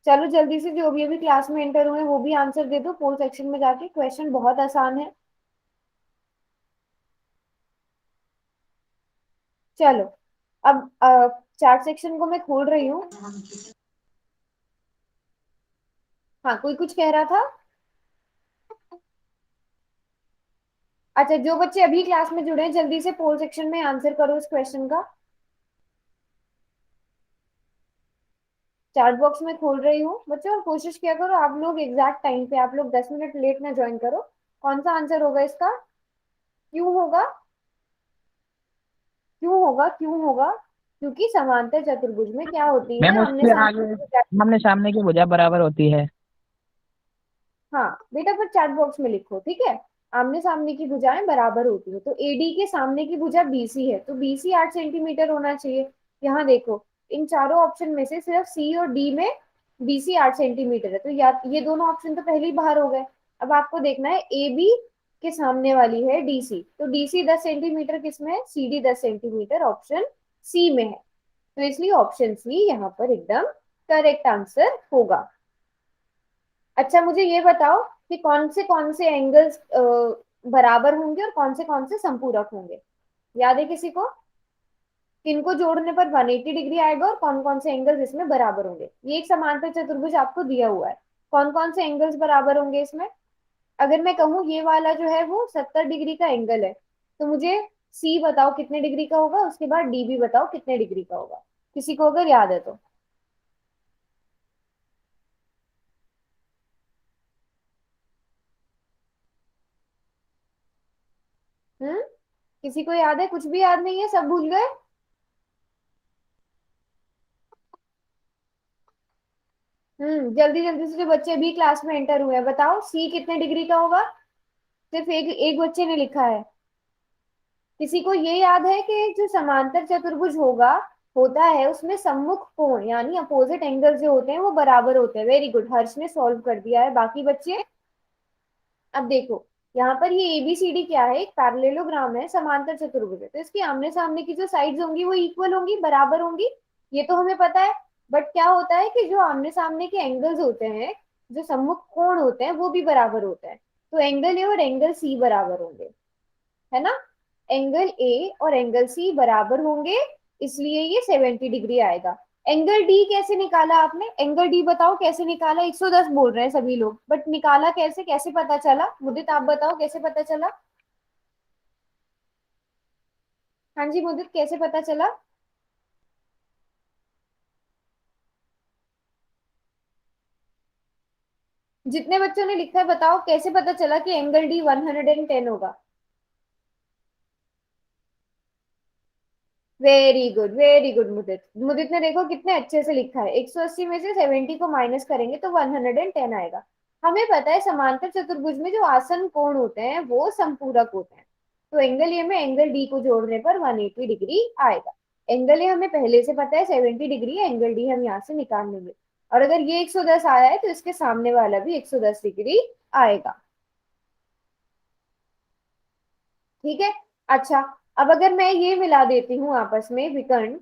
चलो जल्दी से जो भी अभी क्लास में एंटर हुए वो भी आंसर दे दो पोल सेक्शन में जाके, क्वेश्चन बहुत आसान है। चलो अब चार्ट सेक्शन को मैं खोल रही हूँ। हाँ, कोई कुछ कह रहा था? अच्छा, जो बच्चे अभी क्लास में जुड़े हैं जल्दी से पोल सेक्शन में आंसर करो इस क्वेश्चन का। चैट बॉक्स में खोल रही हूँ बच्चों, और कोशिश किया करो आप लोग एग्जैक्ट टाइम पे, आप लोग 10 मिनट लेट ना ज्वाइन करो। कौन सा आंसर होगा इसका? क्यों होगा? क्यों होगा? क्यों होगा? क्योंकि समांतर चतुर्भुज में क्या होती है, मैम आमने उसके सामने आगे की भुजा। आमने सामने की भुजा बराबर होती है। हाँ बेटा, पर चैट बॉक्स में लिखो, ठीक है। आमने सामने की भुजाएं बराबर होती है, तो एडी के सामने की भुजा बीसी है, तो बीसी 8 सेंटीमीटर होना चाहिए। यहाँ देखो, इन चारों ऑप्शन में से सिर्फ सी और डी में बीसी 8 सेंटीमीटर है, तो या ये दोनों ऑप्शन तो पहले ही बाहर हो गए। अब आपको देखना है ए बी के सामने वाली है डीसी, तो डीसी 10 सेंटीमीटर किसमें है? C D 10 centimetre option C में है। तो इसलिए ऑप्शन सी यहाँ पर एकदम करेक्ट आंसर होगा। अच्छा, मुझे ये बताओ कि कौन से एंगल्स बराबर होंगे और कौन से संपूरक होंगे? याद है किसी को? किनको जोड़ने पर 180 डिग्री आएगा और कौन से एंगल्स इसमें बराबर होंगे? ये एक समांतर चतुर्भुज आपको दिया हुआ है, कौन से एंगल्स बराबर होंगे इसमें? अगर मैं कहूँ ये वाला जो है वो 70 डिग्री का एंगल है, तो मुझे सी बताओ कितने डिग्री का होगा, उसके बाद डी भी बताओ कितने डिग्री का होगा, किसी को अगर याद है तो। हम्म, किसी को याद है? कुछ भी याद नहीं है, सब भूल गए? जल्दी जल्दी से जो बच्चे अभी क्लास में एंटर हुए हैं बताओ सी कितने डिग्री का होगा। सिर्फ एक एक बच्चे ने लिखा है। किसी को ये याद है कि जो समांतर चतुर्भुज होगा, होता है उसमें सम्मुख कोण यानी अपोजिट एंगल जो होते हैं वो बराबर होते हैं। वेरी गुड, हर्ष ने सॉल्व कर दिया है। बाकी बच्चे अब देखो, यहाँ पर ये एबीसीडी क्या है? एक पैरेललोग्राम है, समांतर चतुर्भुज है, तो इसकी आमने सामने की जो साइड्स होंगी वो इक्वल होंगी, बराबर होंगी। ये तो हमें पता है। बट क्या होता है कि जो आमने सामने के एंगल्स होते हैं, जो सम्मुख कोण होते हैं वो भी बराबर होते हैं। तो एंगल ए और एंगल सी बराबर होंगे, है ना? एंगल ए और एंगल सी बराबर होंगे, इसलिए ये 70 डिग्री आएगा। एंगल डी कैसे निकाला आपने? एंगल डी बताओ कैसे निकाला? 110 बोल रहे हैं सभी लोग, बट निकाला कैसे, कैसे पता चला? मुदित आप बताओ कैसे पता चला? हाँ जी मुदित, कैसे पता चला? जितने बच्चों ने लिखा है बताओ कैसे पता चला कि एंगल डी 110 होगा? वेरी गुड, वेरी गुड मुदित। मुदित ने देखो कितने अच्छे से लिखा है, 180 में से 70 को माइनस करेंगे तो 110 आएगा। हमें पता है समांतर चतुर्भुज में जो आसन कोण होते हैं वो संपूरक होते हैं, तो एंगल ए में एंगल डी को जोड़ने पर 180 डिग्री आएगा। एंगल ए हमें पहले से पता है 70 डिग्री है, एंगल डी हम यहाँ से निकाल लेंगे। और अगर ये 110 आया है तो इसके सामने वाला भी 110 डिग्री आएगा। ठीक है। अच्छा, अब अगर मैं ये मिला देती हूँ आपस में विकर्ण,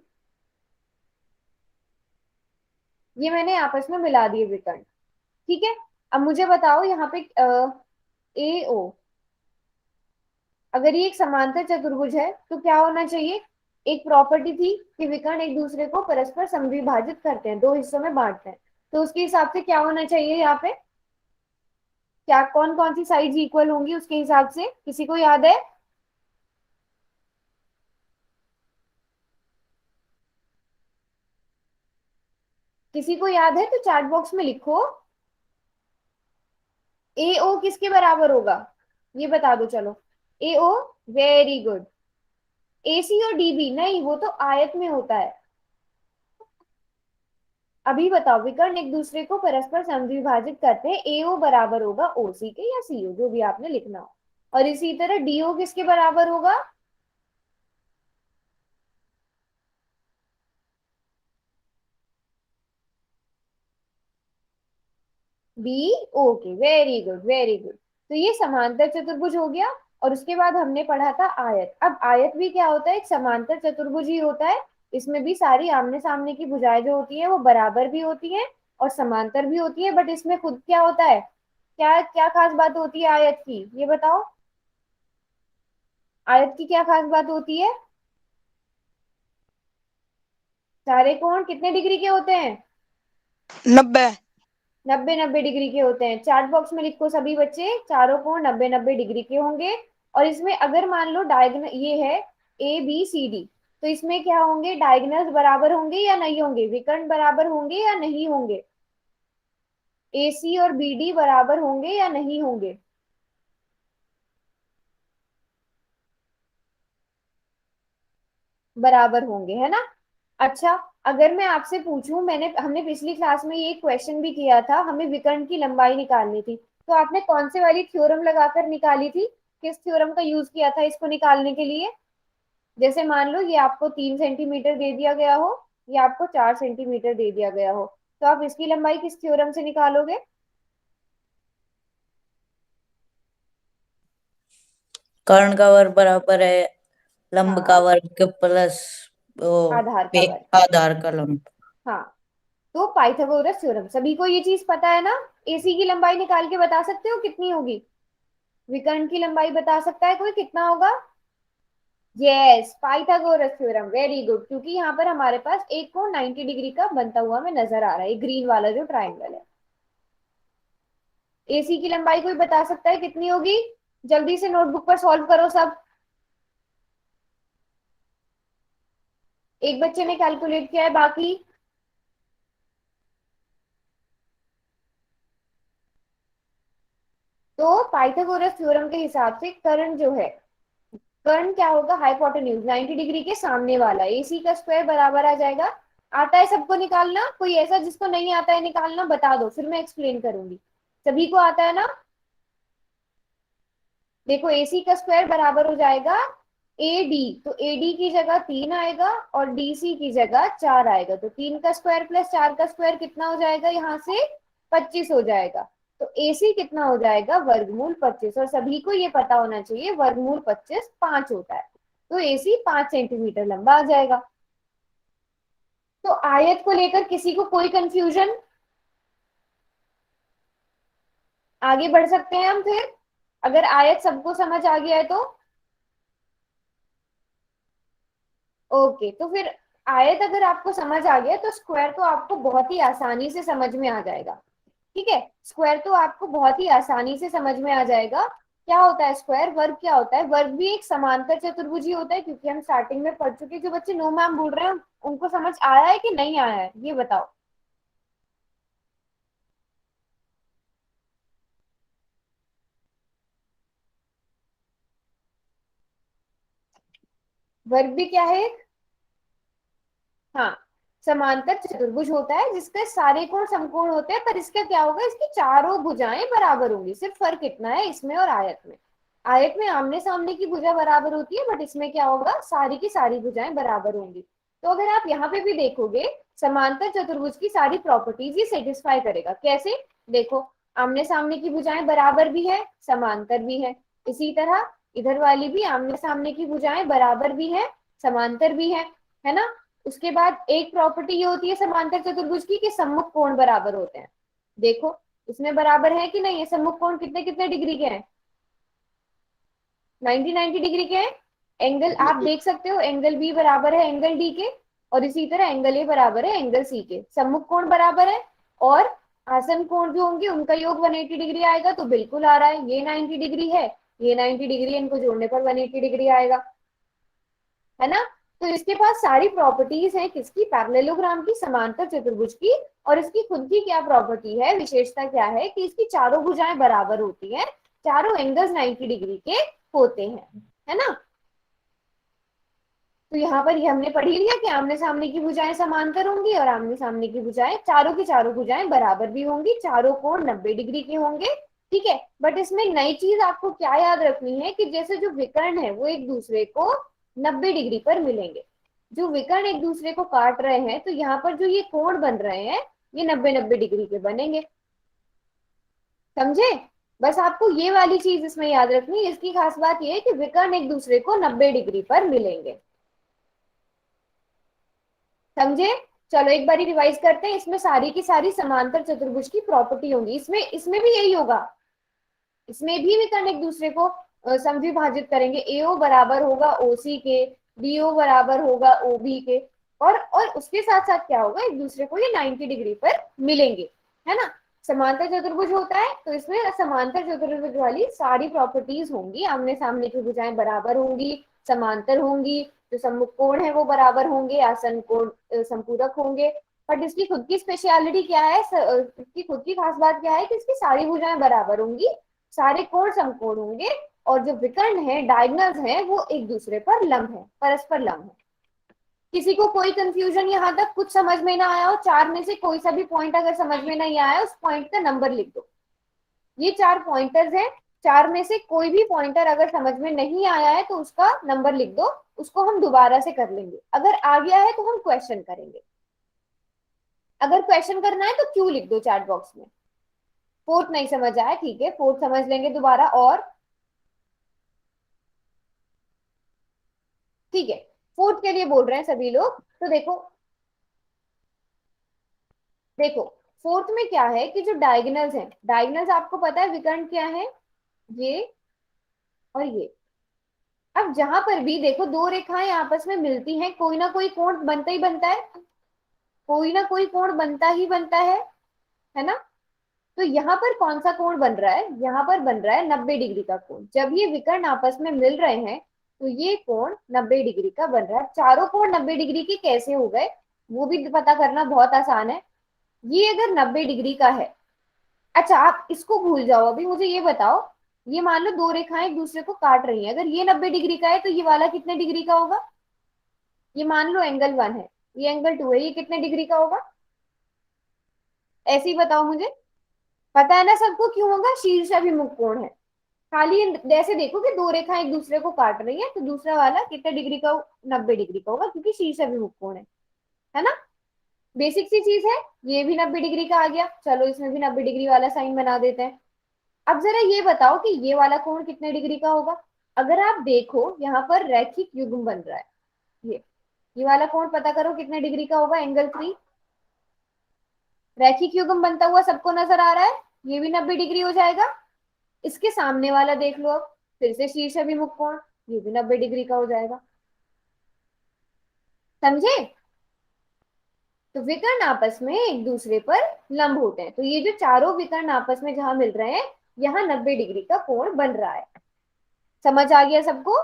ये मैंने आपस में मिला दिए विकर्ण, ठीक है। अब मुझे बताओ यहाँ पे ए ओ, अगर ये एक समांतर चतुर्भुज है तो क्या होना चाहिए? एक प्रॉपर्टी थी कि विकर्ण एक दूसरे को परस्पर समविभाजित करते हैं, दो हिस्सों में बांटते हैं, तो उसके हिसाब से क्या होना चाहिए यहाँ पे? क्या कौन सी साइड्स इक्वल होंगी उसके हिसाब से, किसी को याद है? किसी को याद है तो चैट बॉक्स में लिखो। ए ओ किसके बराबर होगा, ये बता दो चलो। ए ओ, वेरी गुड। एसी और डीबी नहीं, वो तो आयत में होता है। अभी बताओ, विकर्ण एक दूसरे को परस्पर समद्विभाजित करते हैं, एओ बराबर होगा ओसी के या सीओ, जो भी आपने लिखना हो। और इसी तरह डीओ किसके बराबर होगा? बी ओ के, वेरी गुड, वेरी गुड। तो ये समांतर चतुर्भुज हो गया। और उसके बाद हमने पढ़ा था आयत। अब आयत भी क्या होता है? एक समांतर चतुर्भुज ही होता है। इसमें भी सारी आमने सामने की भुजाएं जो होती है वो बराबर भी होती हैं और समांतर भी होती है, बट इसमें खुद क्या होता है, क्या क्या खास बात होती है आयत की, ये बताओ। आयत की क्या खास बात होती है? सारे कोण कितने डिग्री के होते हैं? 90। 90 90 डिग्री के होते हैं। चार्ट बॉक्स में लिखो सभी बच्चे, चारों कोण 90 90 डिग्री के होंगे। और इसमें अगर मान लो डायगनल ये है ABCD, तो इसमें क्या होंगे, डायगनल्स बराबर होंगे या नहीं होंगे, विकर्ण बराबर होंगे या नहीं होंगे, AC और BD बराबर होंगे या नहीं होंगे? बराबर होंगे, है ना। अच्छा, अगर मैं आपसे पूछूं, हमने पिछली क्लास में ये क्वेश्चन भी किया था, हमें विकर्ण की लंबाई निकालनी थी, तो आपने कौन से वाली थ्योरम लगाकर निकाली थी, किस थ्योरम का यूज किया था इसको निकालने के लिए? जैसे मान लो ये आपको 3 सेंटीमीटर दे दिया गया हो, ये आपको 4 सेंटीमीटर दे दिया गया हो, तो आप इसकी लंबाई किस थ्योरम से निकालोगे? कर्ण का वर्ग बराबर है लंब का हाँ, वर्ग प्लस वो आधार का वर्ग। आधार का लंब। हाँ, तो पाइथागोरस थ्योरम, सभी को ये चीज पता है ना। AC की लंबाई निकाल के बता सकते हो कितनी होगी? विकर्ण की लंबाई बता सकता है कोई, कितना होगा? Yes, Pythagoras theorem, very good, क्योंकि यहाँ पर हमारे पास एक कोण 90 डिग्री का बनता हुआ हमें नजर आ रहा है, ग्रीन वाला जो ट्राइंगल है। AC की लंबाई कोई बता सकता है कितनी होगी? जल्दी से नोटबुक पर सॉल्व करो सब। एक बच्चे ने कैलकुलेट किया है, बाकी? तो पाइथागोरस थ्योरम के हिसाब से कर्ण जो है, कर्ण क्या होगा, हाइपोटेन्यूज 90 डिग्री के सामने वाला, AC का स्क्वायर बराबर आ जाएगा। आता है सबको निकालना? कोई ऐसा जिसको नहीं आता है निकालना, बता दो फिर मैं एक्सप्लेन करूंगी। सभी को आता है ना? देखो, AC का स्क्वायर बराबर हो जाएगा AD, तो AD की जगह 3 आएगा और DC की जगह 4 आएगा, तो 3 का स्क्वायर प्लस 4 का स्क्वायर कितना हो जाएगा, यहाँ से 25 हो जाएगा। तो AC कितना हो जाएगा, वर्गमूल 25, और सभी को ये पता होना चाहिए वर्गमूल 25 5 होता है, तो AC 5 सेंटीमीटर लंबा आ जाएगा। तो आयत को लेकर किसी को कोई कंफ्यूजन? आगे बढ़ सकते हैं हम फिर, अगर आयत सबको समझ आ गया है तो। ओके, तो फिर आयत अगर आपको समझ आ गया तो स्क्वायर तो आपको बहुत ही आसानी से समझ में आ जाएगा। ठीक है, स्क्वायर तो आपको बहुत ही आसानी से समझ में आ जाएगा। क्या होता है स्क्वायर, वर्ग क्या होता है, वर्ग भी एक समांतर चतुर्भुज ही होता है, क्योंकि हम स्टार्टिंग में पढ़ चुके। जो बच्चे नो मैम बोल रहे हैं उनको समझ आया है कि नहीं आया है, ये बताओ। वर्ग भी क्या है? हाँ, समांतर चतुर्भुज होता है जिसके सारे कोण समकोण होते हैं, पर इसका क्या होगा, इसकी चारों भुजाएं बराबर होंगी। सिर्फ फर्क इतना है इसमें और आयत में, आयत में आमने सामने की भुजा बराबर होती है, बट इसमें क्या होगा, सारी की सारी भुजाएं बराबर होंगी। तो अगर आप यहाँ पे भी देखोगे, समांतर चतुर्भुज की सारी प्रॉपर्टीज ये सेटिस्फाई करेगा। कैसे? देखो, आमने सामने की भुजाएं बराबर भी है, समांतर भी है। इसी तरह इधर वाली भी आमने सामने की भुजाएं बराबर भी है, समांतर भी है ना। उसके बाद एक प्रॉपर्टी ये होती है समांतर चतुर्भुज की कि सम्मुख कोण बराबर होते हैं। देखो, इसमें बराबर है कि नहीं, ये सम्मुख कोण कितने कितने डिग्री के हैं? 90 90 डिग्री के हैं। एंगल आप देख सकते हो, एंगल बी बराबर है एंगल डी के, और इसी तरह एंगल ए बराबर है एंगल सी के। सम्मुख कोण बराबर है, और आसन कोण जो होंगे उनका योग 180 डिग्री आएगा, तो बिल्कुल आ रहा है। ये 90 डिग्री है, ये 90 डिग्री, इनको जोड़ने पर 180 डिग्री आएगा, है ना। तो इसके पास सारी प्रॉपर्टीज हैं किसकी, पैरेललोग्राम की, समांतर चतुर्भुज की। और इसकी खुद की क्या प्रॉपर्टी है, विशेषता क्या है, कि इसकी चारों भुजाएं बराबर होती हैं, चारों एंगल्स 90 डिग्री के होते हैं, है ना। तो यहाँ पर ये हमने पढ़ ही लिया कि आमने सामने की भुजाएं समांतर होंगी और आमने सामने की भुजाएं, चारों की चारों भुजाएं बराबर भी होंगी, चारों कोण 90 डिग्री के होंगे। ठीक है, बट इसमें नई चीज आपको क्या याद रखनी है, कि जैसे जो विकर्ण है वो एक दूसरे को 90 डिग्री पर मिलेंगे, जो विकर्ण एक दूसरे को काट रहे हैं, तो यहाँ पर जो ये कोण बन रहे हैं ये 90 90 डिग्री के बनेंगे। समझे? बस आपको ये वाली चीज इसमें याद रखनी है, इसकी खास बात ये है कि विकर्ण एक दूसरे को 90 डिग्री पर मिलेंगे। समझे? चलो एक बार रिवाइज करते हैं। इसमें सारी की सारी समांतर चतुर्भुज की प्रॉपर्टी होंगी। इसमें इसमें भी यही होगा। इसमें भी विकर्ण एक दूसरे को समद्विभाजित करेंगे। एओ बराबर होगा ओसी के, बीओ बराबर होगा ओबी के, और उसके साथ साथ क्या होगा, एक दूसरे को ये 90 डिग्री पर मिलेंगे, है ना। समांतर चतुर्भुज होता है तो इसमें समांतर चतुर्भुज वाली सारी प्रॉपर्टीज होंगी। आमने सामने की भुजाएं बराबर होंगी, समांतर होंगी, जो सम्मुख कोण है वो बराबर होंगे, आसन कोण संपूरक होंगे। बट इसकी खुद की स्पेशलिटी क्या है, इसकी खुद की खास बात क्या है कि इसकी सारी भुजाएं बराबर होंगी, सारे कोण समकोण होंगे, और जो विकर्ण है, डायगनल्स है, वो एक दूसरे पर लंब है, परस्पर लंब है। किसी को कोई कंफ्यूजन यहाँ तक कुछ समझ में ना आया हो, चार में से कोई सा भी पॉइंट अगर समझ में नहीं आया, उस पॉइंट का नंबर लिख दो। ये चार पॉइंटर्स हैं, चार में से कोई भी पॉइंटर अगर समझ में नहीं आया है तो उसका नंबर लिख दो, उसको हम दोबारा से कर लेंगे। अगर आ गया है तो हम क्वेश्चन करेंगे। अगर क्वेश्चन करना है तो क्यों लिख दो चैट बॉक्स में। फोर्थ नहीं समझ आया, ठीक है, फोर्थ समझ लेंगे दोबारा। और ठीक है, फोर्थ के लिए बोल रहे हैं सभी लोग, तो देखो देखो फोर्थ में क्या है कि जो डायगोनल्स हैं, डायगोनल्स आपको पता है विकर्ण क्या है, ये और ये। अब जहां पर भी देखो दो रेखाएं आपस में मिलती हैं, कोई ना कोई कोण बनता ही बनता है, कोई ना कोई कोण बनता ही बनता है ना। तो यहाँ पर कौन सा कोण बन रहा है, यहाँ पर बन रहा है 90 डिग्री का कोण। जब ये विकर्ण आपस में मिल रहे हैं तो ये कोण 90 डिग्री का बन रहा है। चारों कोण 90 डिग्री के कैसे हो गए वो भी पता करना बहुत आसान है। ये अगर 90 डिग्री का है, अच्छा आप इसको भूल जाओ, अभी मुझे ये बताओ, ये मान लो दो रेखाएं एक दूसरे को काट रही हैं, अगर ये 90 डिग्री का है तो ये वाला कितने डिग्री का होगा। ये मान लो एंगल 1 है, ये एंगल 2 है, ये कितने डिग्री का होगा, ऐसे ही बताओ मुझे। पता है ना सबको क्यों होगा, शीर्ष अभिमुख कोण है। खाली जैसे देखो कि दो रेखाएं एक दूसरे को काट रही है तो दूसरा वाला कितने डिग्री का, 90 डिग्री का होगा, क्योंकि शीर्ष अभिमुख कोण है ना। बेसिक सी चीज है। ये भी 90 डिग्री का आ गया, चलो इसमें भी 90 डिग्री वाला साइन बना देते हैं। अब जरा ये बताओ कि ये वाला कोण कितने डिग्री का होगा। अगर आप देखो यहाँ पर रैखिक युग्म बन रहा है, ये वाला कोण पता करो कितने डिग्री का होगा, एंगल 3। रैखिक युग्म बनता हुआ सबको नजर आ रहा है, ये भी 90 डिग्री हो जाएगा। इसके सामने वाला देख लो, अब फिर से शीर्ष अभिमुख कोण, ये भी 90 डिग्री का हो जाएगा। समझे? तो विकर्ण आपस में एक दूसरे पर लंब होते हैं, तो ये जो चारों विकर्ण आपस में जहां मिल रहे हैं, यहाँ 90 डिग्री का कोण बन रहा है। समझ आ गया सबको?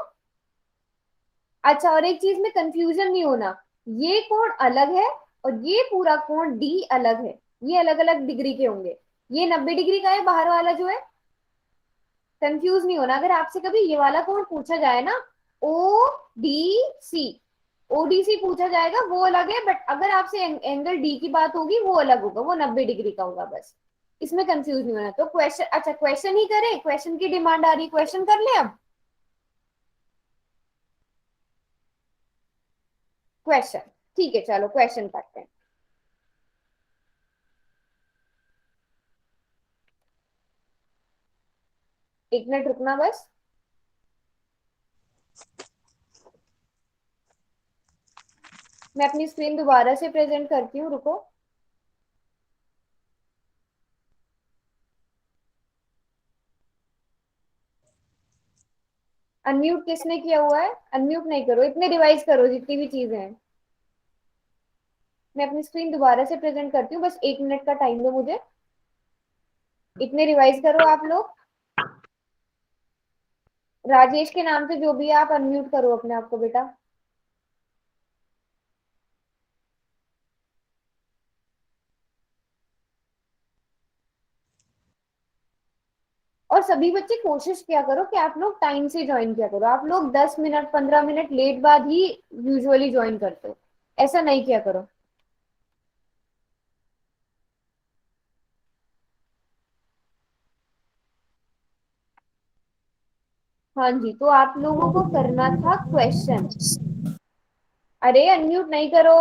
अच्छा, और एक चीज में कंफ्यूजन नहीं होना, ये कोण अलग है और ये पूरा कोण डी अलग है, ये अलग अलग डिग्री के होंगे। ये 90 डिग्री का है बाहर वाला जो है, कंफ्यूज नहीं होना। अगर आपसे कभी ये वाला कोण पूछा जाए ना, ओ डी सी, ओडीसी पूछा जाएगा, वो अलग है, बट अगर आपसे एंगल डी की बात होगी वो अलग होगा, वो 90 डिग्री का होगा बस। इसमें कंफ्यूज नहीं होना। तो क्वेश्चन, अच्छा क्वेश्चन ही करें, क्वेश्चन की डिमांड आ रही, क्वेश्चन कर ले अब। क्वेश्चन, ठीक है, चलो क्वेश्चन करते हैं। एक मिनट रुकना बस। मैं अपनी स्क्रीन दोबारा से प्रेजेंट करती हूँ, रुको। अनम्यूट किसने किया हुआ है, अनम्यूट नहीं करो, इतने रिवाइज करो जितनी भी चीजें हैं। मैं अपनी स्क्रीन दोबारा से प्रेजेंट करती हूँ, बस 1 मिनट का टाइम दो मुझे। इतने रिवाइज करो आप लोग। राजेश के नाम से जो भी है, आप अनम्यूट करो अपने आप को बेटा। और सभी बच्चे कोशिश किया करो कि आप लोग टाइम से ज्वाइन किया करो। आप लोग 10 मिनट 15 मिनट लेट बाद ही यूजुअली ज्वाइन करते हो, ऐसा नहीं किया करो। हाँ जी, तो आप लोगों को करना था क्वेश्चन। अरे अनम्यूट नहीं करो।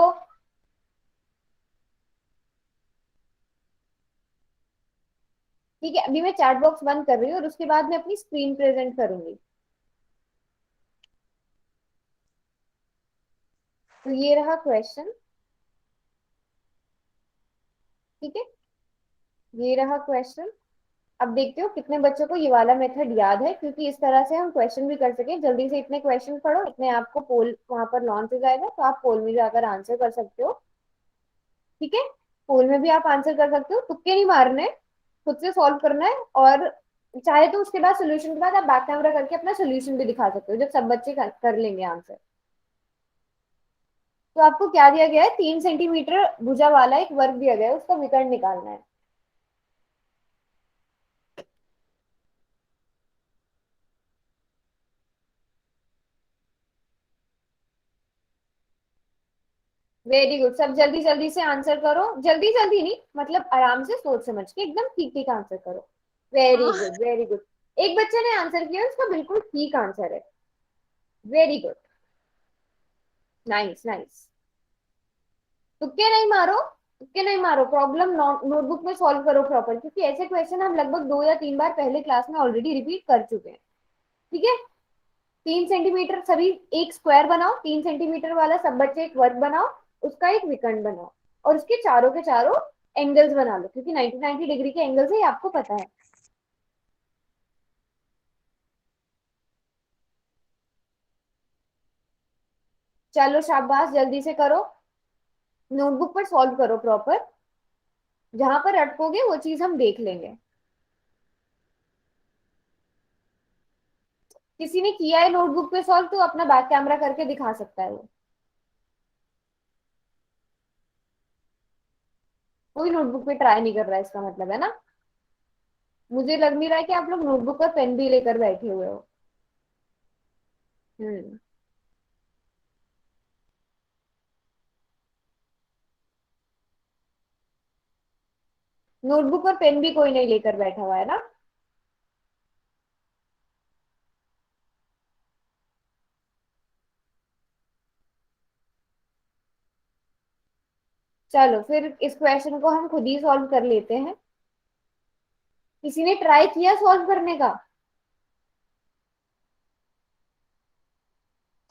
ठीक है, अभी मैं चैट बॉक्स बंद कर रही हूँ और उसके बाद मैं अपनी स्क्रीन प्रेजेंट करूंगी। तो ये रहा क्वेश्चन। ठीक है, ये रहा क्वेश्चन। अब देखते हो कितने बच्चों को ये वाला मेथड याद है, क्योंकि इस तरह से हम क्वेश्चन भी कर सके। जल्दी से इतने क्वेश्चन पढ़ो, इतने आपको पोल वहां पर लॉन्च हो जाएगा, तो आप पोल में जाकर आंसर कर सकते हो। ठीक है, पोल में भी आप आंसर कर सकते हो, तुक्के नहीं मारने, खुद से सॉल्व करना है। और चाहे तो उसके बाद सोल्यूशन के बाद आप बैक कैमरा करके अपना सोल्यूशन भी दिखा सकते हो, जब सब बच्चे कर लेंगे आंसर। तो आपको क्या दिया गया है, 3 सेंटीमीटर भुजा वाला एक वर्ग दिया गया है, उसका विकर्ण निकालना है। वेरी गुड, सब जल्दी जल्दी से आंसर करो, जल्दी जल्दी नहीं, मतलब आराम से सोच समझ के एकदम ठीक ठीक आंसर करो। Very good very good. एक बच्चे ने आंसर किया, उसका बिल्कुल ठीक आंसर है। Very good, nice nice. तुक्के नहीं मारो, तुक्के नहीं मारो, प्रॉब्लम नोटबुक में सॉल्व करो प्रॉपर, क्योंकि ऐसे क्वेश्चन हम लगभग 2 या 3 बार पहले क्लास में ऑलरेडी रिपीट कर चुके हैं। ठीक है, 3 सेंटीमीटर सभी एक स्क्वायर बनाओ, 3 सेंटीमीटर वाला सब बच्चे एक वर्ग बनाओ, उसका एक विकर्ण बनाओ, और उसके चारों के चारों एंगल्स बना लो, क्योंकि 90 90 डिग्री के एंगल्स है, ये आपको पता है। चलो शाबाश, जल्दी से करो, नोटबुक पर सॉल्व करो प्रॉपर, जहां पर अटकोगे वो चीज हम देख लेंगे। किसी ने किया है नोटबुक पे सॉल्व तो अपना बैक कैमरा करके दिखा सकता है वो। कोई नोटबुक पे ट्राई नहीं कर रहा है, इसका मतलब है ना, मुझे लग नहीं रहा है कि आप लोग नोटबुक और पेन भी लेकर बैठे हुए हो। हम्म। नोटबुक और पेन भी कोई नहीं लेकर बैठा हुआ है ना। चलो फिर इस क्वेश्चन को हम खुद ही सॉल्व कर लेते हैं। किसी ने ट्राई किया सॉल्व करने का?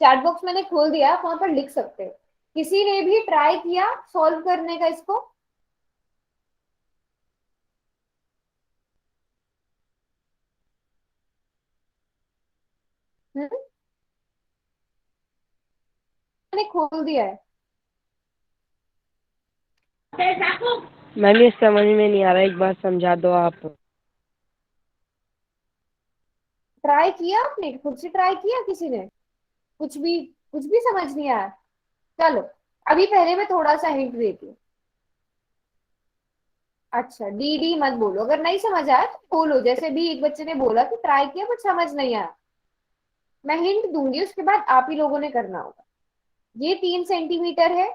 चैट बॉक्स मैंने खोल दिया, आप वहां पर लिख सकते हो। किसी ने भी ट्राई किया सॉल्व करने का इसको? हम्म, मैंने खोल दिया है। मैम ये समझ में नहीं आ रहा, एक बार समझा दो आप। ट्राई किया आपने, खुद से ट्राई किया किसी ने? कुछ भी, कुछ भी समझ नहीं आया। चलो, अभी पहले मैं थोड़ा सा हिंट देती हूँ। अच्छा, डी डी मत बोलो, अगर नहीं समझ आया तो बोलो, जैसे भी एक बच्चे ने बोला कि ट्राई किया बट समझ नहीं आया। मैं हिंट दूंगी, उसके बाद आप ही लोगों ने करना होगा। ये 3 सेंटीमीटर है,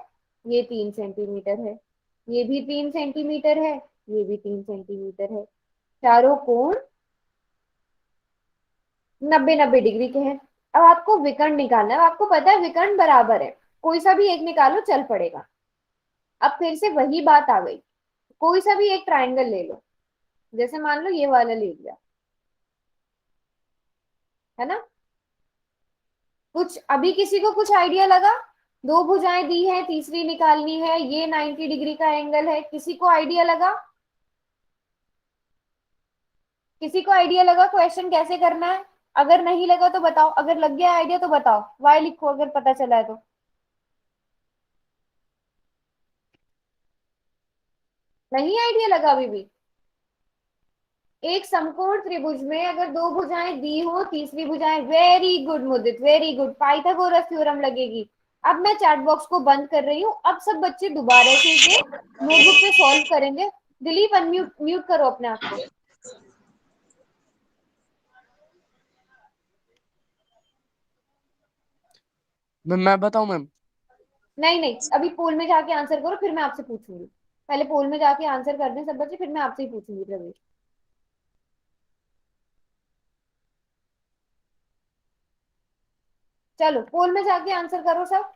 ये 3 सेंटीमीटर है, ये भी 3 सेंटीमीटर है, ये भी 3 सेंटीमीटर है। चारों कोण 90 90 डिग्री के हैं। अब आपको विकर्ण निकालना है, अब आपको पता है विकर्ण बराबर है, कोई सा भी एक निकालो चल पड़ेगा। अब फिर से वही बात आ गई, कोई सा भी एक ट्रायंगल ले लो, जैसे मान लो ये वाला ले लिया, है ना। कुछ अभी किसी को कुछ आइडिया लगा? दो भुजाएं दी है, तीसरी निकालनी है, ये 90 डिग्री का एंगल है, किसी को आइडिया लगा? किसी को आइडिया लगा क्वेश्चन कैसे करना है? अगर नहीं लगा तो बताओ, अगर लग गया आइडिया तो बताओ, वाई लिखो अगर पता चला है तो। नहीं आइडिया लगा अभी भी? एक समकोण त्रिभुज में अगर दो भुजाएं दी हो, तीसरी भुजाएं, वेरी गुड मुदित, वेरी गुड, पाइथागोरस थ्योरम लगेगी। अब मैं चैट बॉक्स को बंद कर रही हूँ, अब सब बच्चे दोबारा से इसे नोटबुक पे सॉल्व करेंगे। दिलीप अनम्यूट, म्यूट करो अपने आप को। मैं बताऊं मैम? नहीं नहीं, अभी पोल में जाके आंसर करो, फिर मैं आपसे पूछूंगी। पहले पोल में जाके आंसर कर दें सब बच्चे, फिर मैं आपसे ही पूछूंगी प्रवीण। चलो पोल में जाके आंसर करो सब।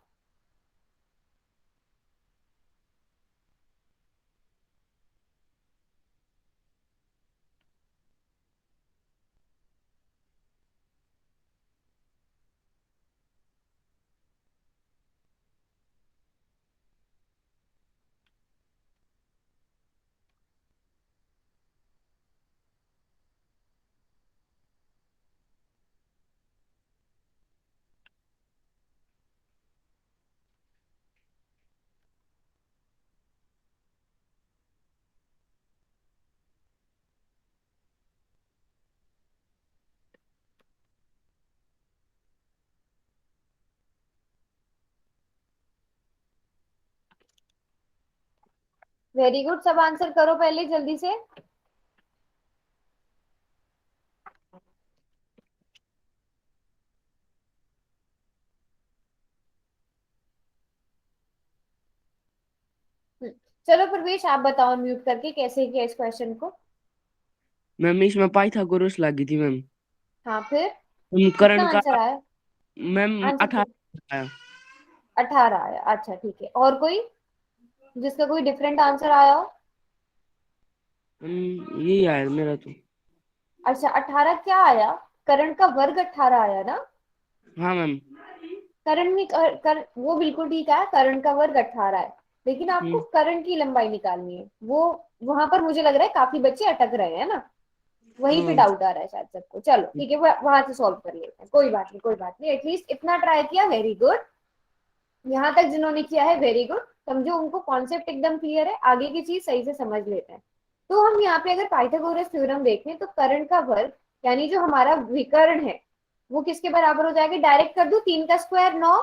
वेरी गुड, सब आंसर करो पहले जल्दी से। हम्म, चलो प्रवेश आप बताओ म्यूट करके कैसे किया इस क्वेश्चन को। मैम इसमें पाइथागोरस लगी थी मैम। हाँ फिर करण कितना का आंसर आया? मैम आंसर क्या? 18 आया। 18 आया, अच्छा ठीक है। और कोई जिसका कोई डिफरेंट आंसर आया हो? यही आया मेरा तो। अच्छा 18 क्या आया? करंट का वर्ग 18 आया ना? हाँ मैम। करंट में वो बिल्कुल ठीक है, करंट का वर्ग 18 है, लेकिन आपको हम्म करंट की लंबाई निकालनी है। वो वहां पर मुझे लग रहा है काफी बच्चे अटक रहे हैं ना, वहीं पे हाँ डाउट आ रहा है शायद सबको। चलो ठीक है, वहां से सॉल्व कर लेते हैं, कोई बात नहीं कोई बात नहीं, एटलीस्ट इतना ट्राई किया, वेरी गुड। यहाँ तक जिन्होंने किया है वेरी गुड, समझो उनको कॉन्सेप्ट एकदम क्लियर है, आगे की चीज सही से समझ लेते हैं। तो हम यहाँ पे अगर पाइथागोरस थ्योरम देखें तो करंट का वर्ग यानी जो हमारा विकर्ण है वो किसके बराबर हो जाएगा? डायरेक्ट कर दू, 3 का स्क्वायर 9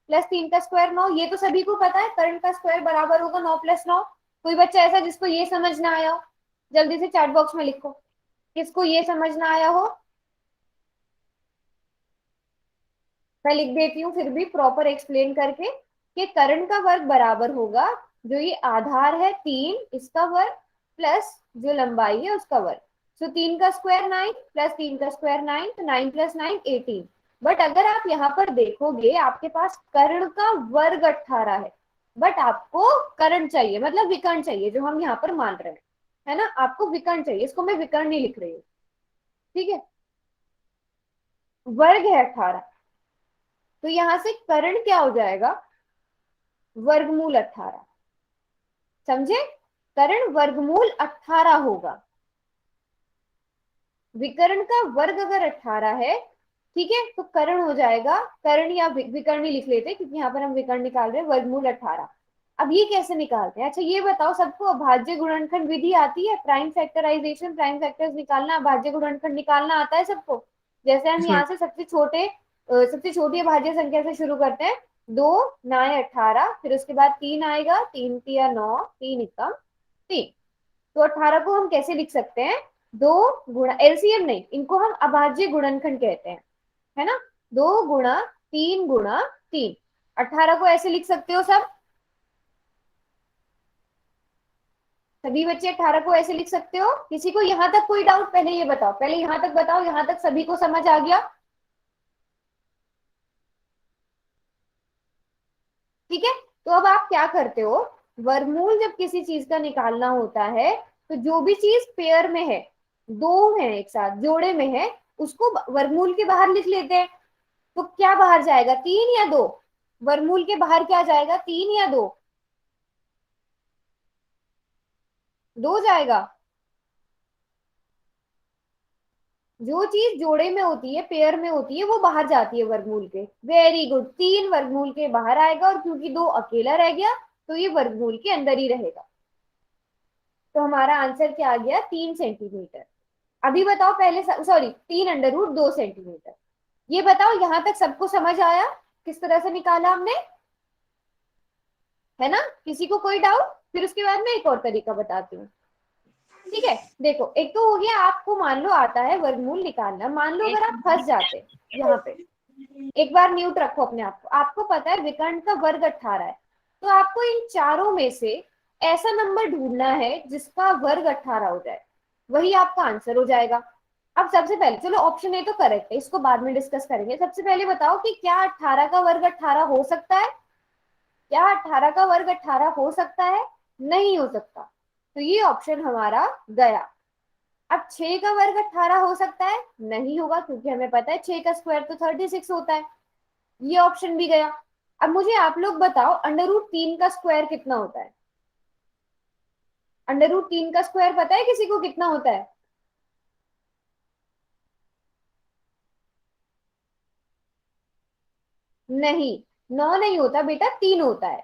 प्लस 3 का स्क्वायर 9, ये तो सभी को पता है, करंट का स्क्वायर बराबर होगा 9 + 9। कोई बच्चा ऐसा जिसको ये समझ ना आया हो? जल्दी से चैट बॉक्स में लिखो किसको ये समझ ना आया हो। मैं लिख देती हूँ फिर भी प्रॉपर एक्सप्लेन करके कि करंट का वर्ग बराबर होगा जो ये आधार है 3 इसका वर्ग प्लस जो लंबाई है उसका वर्ग। सो 3 का स्क्वायर 9 प्लस 3 का स्क्वायर 9, तो 9 + 9 18। बट अगर आप यहाँ पर देखोगे आपके पास कर्ण का वर्ग 18 है, बट आपको कर्ण चाहिए मतलब विकर्ण चाहिए जो हम यहाँ पर मान रहे हैं, है ना? आपको विकर्ण चाहिए, इसको मैं विकर्ण नहीं लिख रही हूँ, ठीक है? वर्ग है 18, तो यहां से कर्ण क्या हो जाएगा? वर्गमूल 18। समझे? कर्ण वर्गमूल 18 होगा। विकर्ण का वर्ग अगर 18 है, ठीक है, तो कर्ण हो जाएगा, कर्ण या विकर्ण ही लिख लेते हैं क्योंकि यहाँ पर हम विकर्ण निकाल रहे हैं, वर्गमूल 18। अब ये कैसे निकालते हैं? अच्छा ये बताओ, सबको अभाज्य गुणनखंड विधि आती है? प्राइम फैक्टराइजेशन, प्राइम फैक्टर्स निकालना, अभाज्य गुणनखंड निकालना आता है सबको? जैसे हम इसमें यहाँ से सबसे छोटी अभाज्य संख्या से शुरू करते हैं, 2 9 18, फिर उसके बाद 3 आएगा, 3 × 9 3 × 3। तो 18 को हम कैसे लिख सकते हैं? 2 गुणा, एलसीएम नहीं, इनको हम अभाज्य गुणनखंड कहते हैं, है ना? 2 × 3 × 3, 18 को ऐसे लिख सकते हो सब? सभी बच्चे 18 को ऐसे लिख सकते हो? किसी को यहाँ तक कोई डाउट? पहले ये बताओ, पहले यहाँ तक बताओ, यहाँ तक सभी को समझ आ गया? ठीक है, तो अब आप क्या करते हो, वर्गमूल जब किसी चीज का निकालना होता है तो जो भी चीज पेयर में है, दो है एक साथ जोड़े में है, उसको वर्गमूल के बाहर लिख लेते हैं। तो क्या बाहर जाएगा, 3 या 2? वर्गमूल के बाहर क्या जाएगा, 3 या 2? 2 जाएगा। जो चीज जोड़े में होती है, पेयर में होती है, वो बाहर जाती है वर्गमूल के। वेरी गुड, 3 वर्गमूल के बाहर आएगा, और क्योंकि 2 अकेला रह गया तो ये वर्गमूल के अंदर ही रहेगा। तो हमारा आंसर क्या आ गया? 3 सेंटीमीटर। अभी बताओ पहले, सॉरी 3 √2 सेंटीमीटर। ये बताओ यहाँ तक सबको समझ आया किस तरह से निकाला हमने? है ना? किसी को कोई डाउट? फिर उसके बाद में एक और तरीका बताती हूँ, ठीक है? देखो, एक तो हो गया आपको मान लो आता है वर्गमूल निकालना, मान लो अगर आप फंस जाते यहाँ पे, एक बार म्यूट रखो अपने आप को, आपको पता है विकर्ण का वर्ग 18 है, तो आपको इन चारों में से ऐसा नंबर ढूंढना है जिसका वर्ग 18 हो जाए, वही आपका आंसर हो जाएगा। अब सबसे पहले चलो, ऑप्शन ए तो करेक्ट है, इसको बाद में डिस्कस करेंगे। सबसे पहले बताओ कि क्या 18 का वर्ग 18 हो सकता है? क्या 18 का वर्ग 18 हो सकता है? नहीं हो सकता, तो ये ऑप्शन हमारा गया। अब 6 का वर्ग 18 हो सकता है? नहीं होगा, क्योंकि हमें पता है 6 का स्क्वायर तो 36 होता है, ये ऑप्शन भी गया। अब मुझे आप लोग बताओ, √3 का स्क्वायर कितना होता है? √3 का स्क्वायर पता है किसी को कितना होता है? नहीं, 9 नहीं होता बेटा, 3 होता है।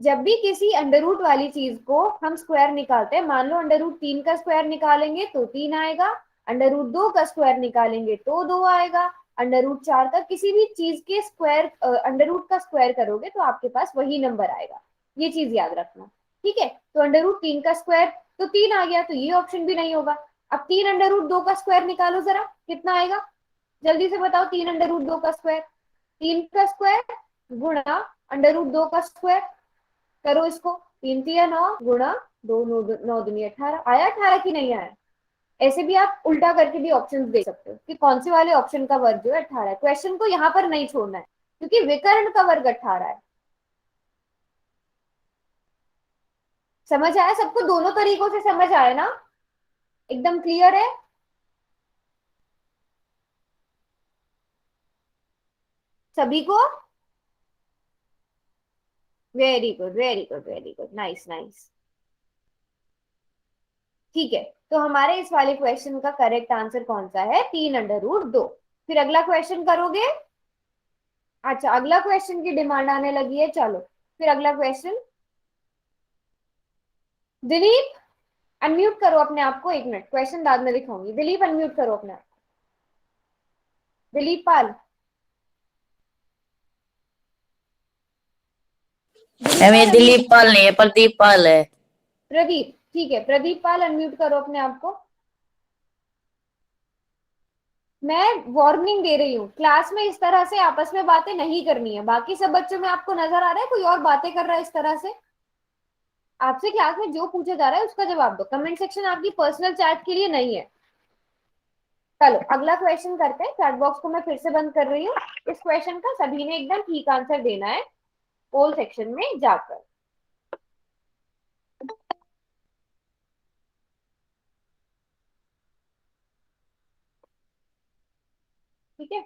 जब भी किसी अंडर रूट वाली चीज को हम स्क्वायर निकालते हैं, मान लो √3 का स्क्वायर निकालेंगे तो 3 आएगा, √2 का स्क्वायर निकालेंगे तो 2 आएगा, √4 का, किसी भी चीज के स्क्वायर अंडर रूट का स्क्वायर करोगे तो आपके पास वही नंबर आएगा। ये चीज याद रखना, ठीक है, तो अंडर रूट 3 का स्क्वायर तो 3 आ गया, तो ये ऑप्शन भी नहीं होगा। अब 3 अंडर रूट 2 का स्क्वायर निकालो जरा, कितना आएगा, जल्दी से बताओ। 3 अंडर रूट 2 का स्क्वायर, 3 का स्क्वायर गुणा अंडर रूट 2 का स्क्वायर, करो इसको। 3 3 9 गुणा 2 9 9 दूनी 18, आया 18 की नहीं आया। ऐसे भी आप उल्टा करके भी ऑप्शंस दे सकते हो कि कौन से वाले ऑप्शन का वर्ग जो है 18 है। क्वेश्चन को यहाँ पर नहीं छोड़ना है क्योंकि विकर्ण का वर्ग 18 है। समझ आया सबको, दोनों तरीकों से समझ आया ना, एकदम क्लियर है। सभी को very good very good very good, nice nice. ठीक है, तो हमारे इस वाले क्वेश्चन का करेक्ट आंसर कौन सा है, 3 अंडर रूट 2। फिर अगला क्वेश्चन करोगे। अच्छा, अगला क्वेश्चन की डिमांड आने लगी है, चलो फिर अगला क्वेश्चन। दिलीप अनम्यूट करो अपने आप को, 1 मिनट, क्वेश्चन बाद में दिखाऊंगी। दिलीप अनम्यूट करो अपने आप, दिलीप पाल। मैम ये दिलीप पाल नहीं है, प्रदीप पाल है। प्रदीप, ठीक है, प्रदीप पाल अनम्यूट करो अपने आप को। मैं वार्निंग दे रही हूँ, क्लास में इस तरह से आपस में बातें नहीं करनी है। बाकी सब बच्चों में आपको नजर आ रहा है कोई और बातें कर रहा है इस तरह से? आपसे क्लास में जो पूछा जा रहा है उसका जवाब दो। कमेंट सेक्शन आपकी पर्सनल चैट के लिए नहीं है। चलो अगला क्वेश्चन करते हैं। चैट बॉक्स को मैं फिर से बंद कर रही हूँ। इस क्वेश्चन का सभी ने एकदम ठीक आंसर देना है पोल सेक्शन में जाकर। ठीक है,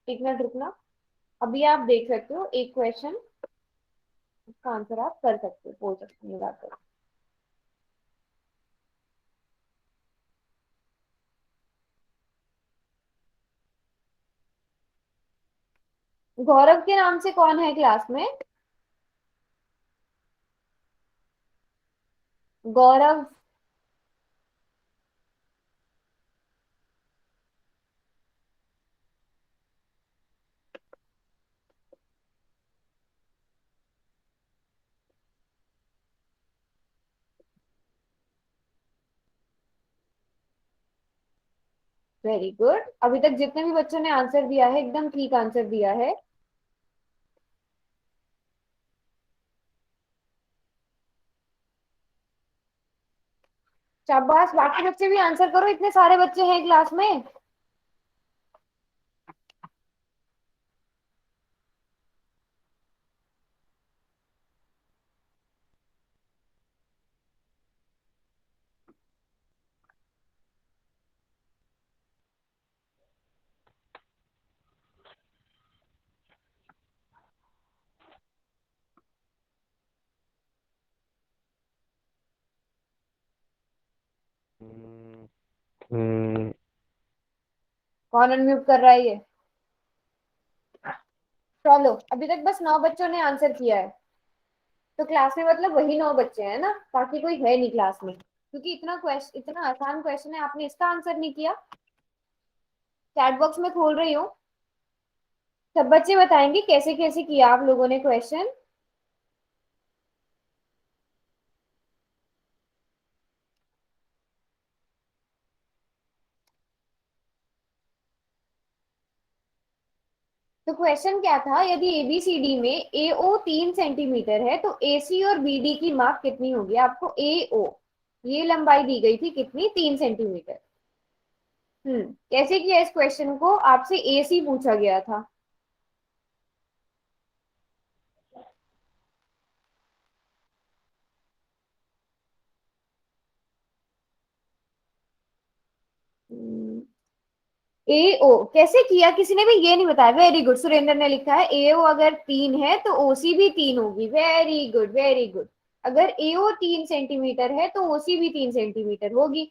1 मिनट रुकना। अभी आप देख सकते हो एक क्वेश्चन, इसका आंसर आप कर सकते हो पोल सेक्शन में जाकर। गौरव के नाम से कौन है क्लास में? गौरव, वेरी गुड। अभी तक जितने भी बच्चों ने आंसर दिया है एकदम ठीक आंसर दिया है। शाबाश, बाकी बच्चे भी आंसर करो, इतने सारे बच्चे हैं क्लास में। कौन अनम्यूट कर रहा है ये? चलो अभी तक बस 9 बच्चों ने आंसर किया है। तो क्लास में मतलब वही 9 बच्चे हैं ना, बाकी कोई है नहीं क्लास में, क्योंकि इतना आसान क्वेश्चन है, आपने इसका आंसर नहीं किया। चैट बॉक्स में खोल रही हूँ, सब बच्चे बताएंगे कैसे कैसे किया आप लोगों ने क्वेश्चन। तो क्वेश्चन क्या था, यदि एबीसीडी में एओ 3 सेंटीमीटर है तो एसी और बीडी की माप कितनी होगी? आपको एओ ये लंबाई दी गई थी कितनी, 3 सेंटीमीटर। कैसे किया इस क्वेश्चन को, आपसे एसी पूछा गया था। एओ कैसे किया, किसी ने भी ये नहीं बताया। वेरी गुड, सुरेंद्र ने लिखा है एओ अगर 3 है तो ओसी भी 3 होगी। वेरी गुड वेरी गुड, अगर एओ 3 सेंटीमीटर है तो ओसी भी 3 सेंटीमीटर होगी।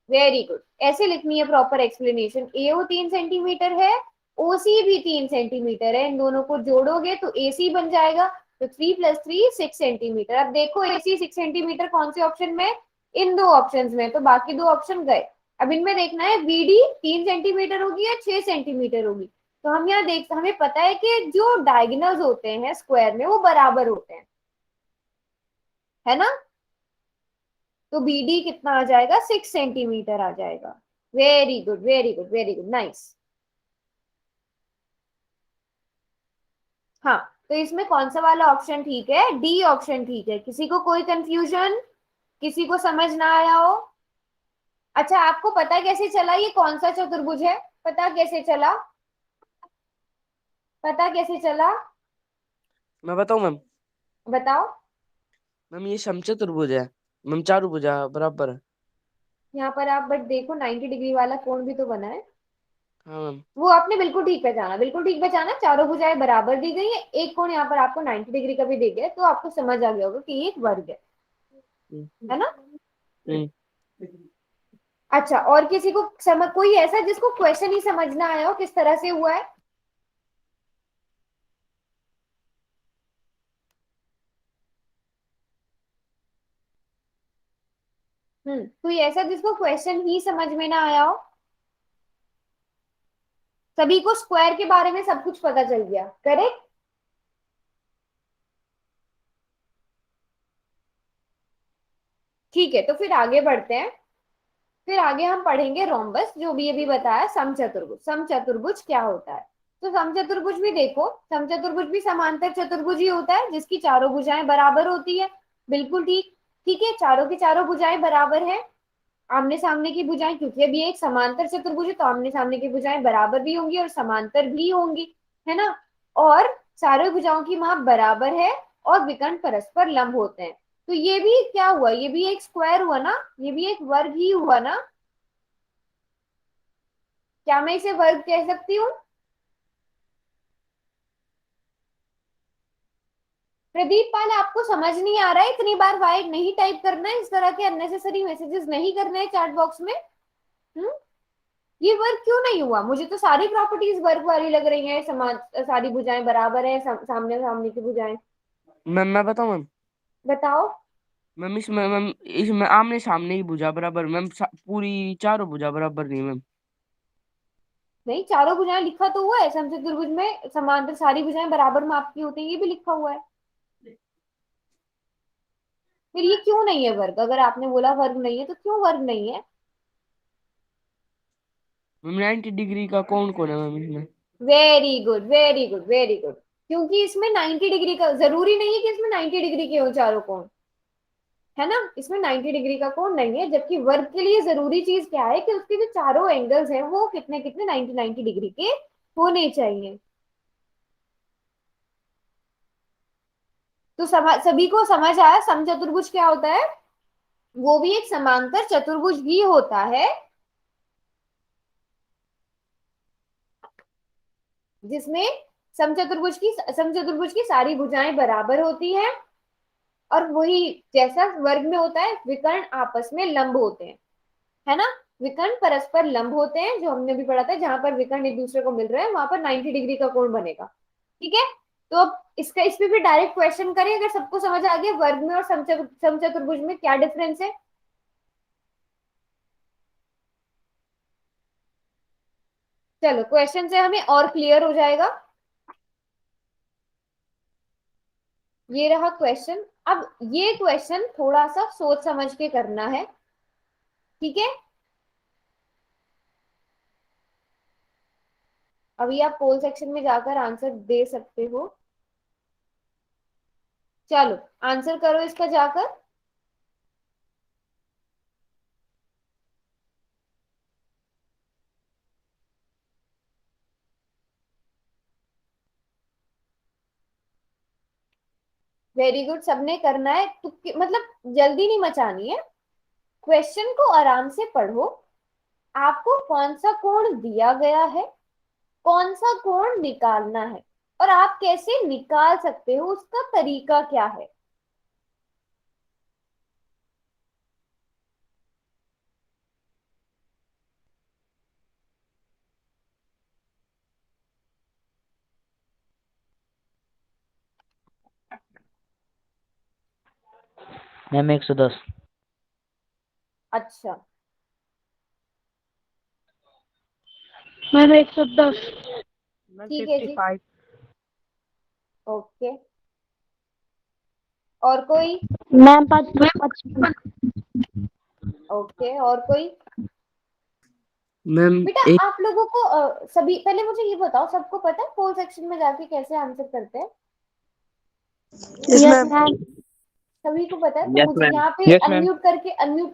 वेरी गुड, ऐसे लिखनी है प्रॉपर एक्सप्लेनेशन। एओ 3 सेंटीमीटर है, ओसी भी 3 सेंटीमीटर है, इन दोनों को जोड़ोगे तो एसी बन जाएगा। तो 3 + 3 6 सेंटीमीटर। अब देखो एसी 6 सेंटीमीटर कौन से ऑप्शन में, इन 2 ऑप्शन में, तो बाकी 2 ऑप्शन गए। अब इनमें देखना है बीडी 3 सेंटीमीटर होगी या 6 सेंटीमीटर होगी। तो हम यहाँ देख, हमें पता है कि जो डायगोनल्स होते हैं स्क्वायर में वो बराबर होते हैं, है ना। तो BD कितना आ जाएगा, 6 सेंटीमीटर आ जाएगा। Very good, very good, very good, nice. हाँ, तो इसमें कौन सा वाला ऑप्शन ठीक है, डी ऑप्शन ठीक है। किसी को कोई कंफ्यूजन, किसी को समझ ना आया हो? अच्छा, आपको पता कैसे चला ये कौन सा चतुर्भुज है? पता कैसे चला? पता कैसे चला? मैं बताऊं मैम? बताओ। मैम ये समचतुर्भुज है मैम, चारों भुजा बराबर है। यहाँ पर आप बट देखो 90 डिग्री वाला कोण भी तो बना है। हाँ मैम। वो आपने बिल्कुल ठीक पहचाना, बिल्कुल ठीक पहचाना। चारों भुजाएं बराबर दी गई है, एक कोण यहाँ पर आपको 90 डिग्री का भी दे गया, तो आपको समझ आ गया होगा कि ये एक वर्ग हम्म, है ना। हम्म। अच्छा, और किसी को समझ, कोई ऐसा जिसको क्वेश्चन ही समझ ना आया हो किस तरह से हुआ है? कोई ऐसा जिसको क्वेश्चन ही समझ में ना आया हो? सभी को स्क्वायर के बारे में सब कुछ पता चल गया, करेक्ट? ठीक है, तो फिर आगे बढ़ते हैं। फिर आगे हम पढ़ेंगे रोम्बस, जो भी अभी बताया समचतुर्भुज। समचतुर्भुज क्या होता है? तो समचतुर्भुज भी देखो, समचतुर्भुज भी समांतर चतुर्भुज ही होता है जिसकी चारों भुजाएं बराबर होती है। बिल्कुल ठीक। ठीक है, चारों की चारों भुजाएं बराबर है। आमने सामने की भुजाएं, क्योंकि अभी एक समांतर चतुर्भुज है तो आमने सामने की भुजाएं बराबर भी होंगी और समांतर भी होंगी, है ना। और चारों भुजाओं की माप बराबर है और विकर्ण परस्पर लंब होते हैं। तो ये भी क्या हुआ, ये भी एक स्क्वायर हुआ ना, ये भी एक वर्ग ही हुआ ना। क्या मैं इसे वर्ग कह सकती हूँ? प्रदीप पाल, आपको समझ नहीं आ रहा है? इतनी बार वाइड नहीं टाइप करना है, इस तरह के अननेसेसरी मैसेजेस नहीं करने हैं चैट बॉक्स में। हम्म ये वर्ग क्यों नहीं हुआ? मुझे तो सारी प्रॉपर्टीज वर्ग वाली लग रही हैं, समान, सारी भुजाएं बराबर है, सामने सामने की भुजाएं। मैम मैं बताऊं मैम? बताओ। मैम इसमें आमने सामने ही भुजा बराबर मैम, पूरी चारों भुजा बराबर नहीं मैम। नहीं, चारों भुजाएं लिखा तो हुआ है, समचतुर्भुज में समांतर सारी भुजाएं बराबर माप की होती है, ये भी लिखा हुआ है। फिर ये क्यों नहीं है वर्ग? अगर आपने बोला वर्ग नहीं है तो क्यों वर्ग नहीं है? मैम 90 डिग्री का कौन कौन है मैम इसमें? Very good, very good, very good. क्योंकि इसमें 90 डिग्री का जरूरी नहीं है कि इसमें 90 डिग्री के हो चारों कोण, है ना। इसमें 90 डिग्री का कोण नहीं है, जबकि वर्ग के लिए जरूरी चीज क्या है कि उसके जो चारों एंगल्स हैं वो कितने कितने 90 डिग्री के होने चाहिए। तो सभी को समझ आया समचतुर्भुज क्या होता है? वो भी एक समांतर चतुर्भुज ही होता है जिसमें समचतुर्भुज की सारी भुजाएं बराबर होती हैं, और वही जैसा वर्ग में होता है, विकर्ण आपस में लंब होते हैं, है ना। विकर्ण परस्पर लंब होते हैं, जो हमने भी पढ़ा था, जहां पर विकर्ण एक दूसरे को मिल रहे हैं वहां पर 90 डिग्री का कोण बनेगा। ठीक है। तो अब इसका, इस पे भी डायरेक्ट क्वेश्चन करें, अगर सबको समझ आ गया वर्ग में और समचतुर्भुज में क्या डिफरेंस है। चलो, क्वेश्चन से हमें और क्लियर हो जाएगा। ये रहा क्वेश्चन। अब ये क्वेश्चन थोड़ा सा सोच समझ के करना है, ठीक है। अभी आप पोल सेक्शन में जाकर आंसर दे सकते हो। चलो, आंसर करो इसका जाकर। वेरी गुड, सबने करना है। मतलब जल्दी नहीं मचानी है, क्वेश्चन को आराम से पढ़ो। आपको कौन सा कोण दिया गया है, कौन सा कोण निकालना है, और आप कैसे निकाल सकते हो, उसका तरीका क्या है। मैम 110। अच्छा, मैम 110। मैम ठीक है जी, 55। ओके। और कोई? मैम 55। ओके, और कोई? मैम बेटा एक आप लोगों को सभी पहले मुझे ये बताओ, सबको पता है पोल सेक्शन में जाके कैसे आंसर करते हैं? Yes ma'am. सभी को पता है? तो यस मुझे मैम। यहाँ पे यस मैम। अनम्यूट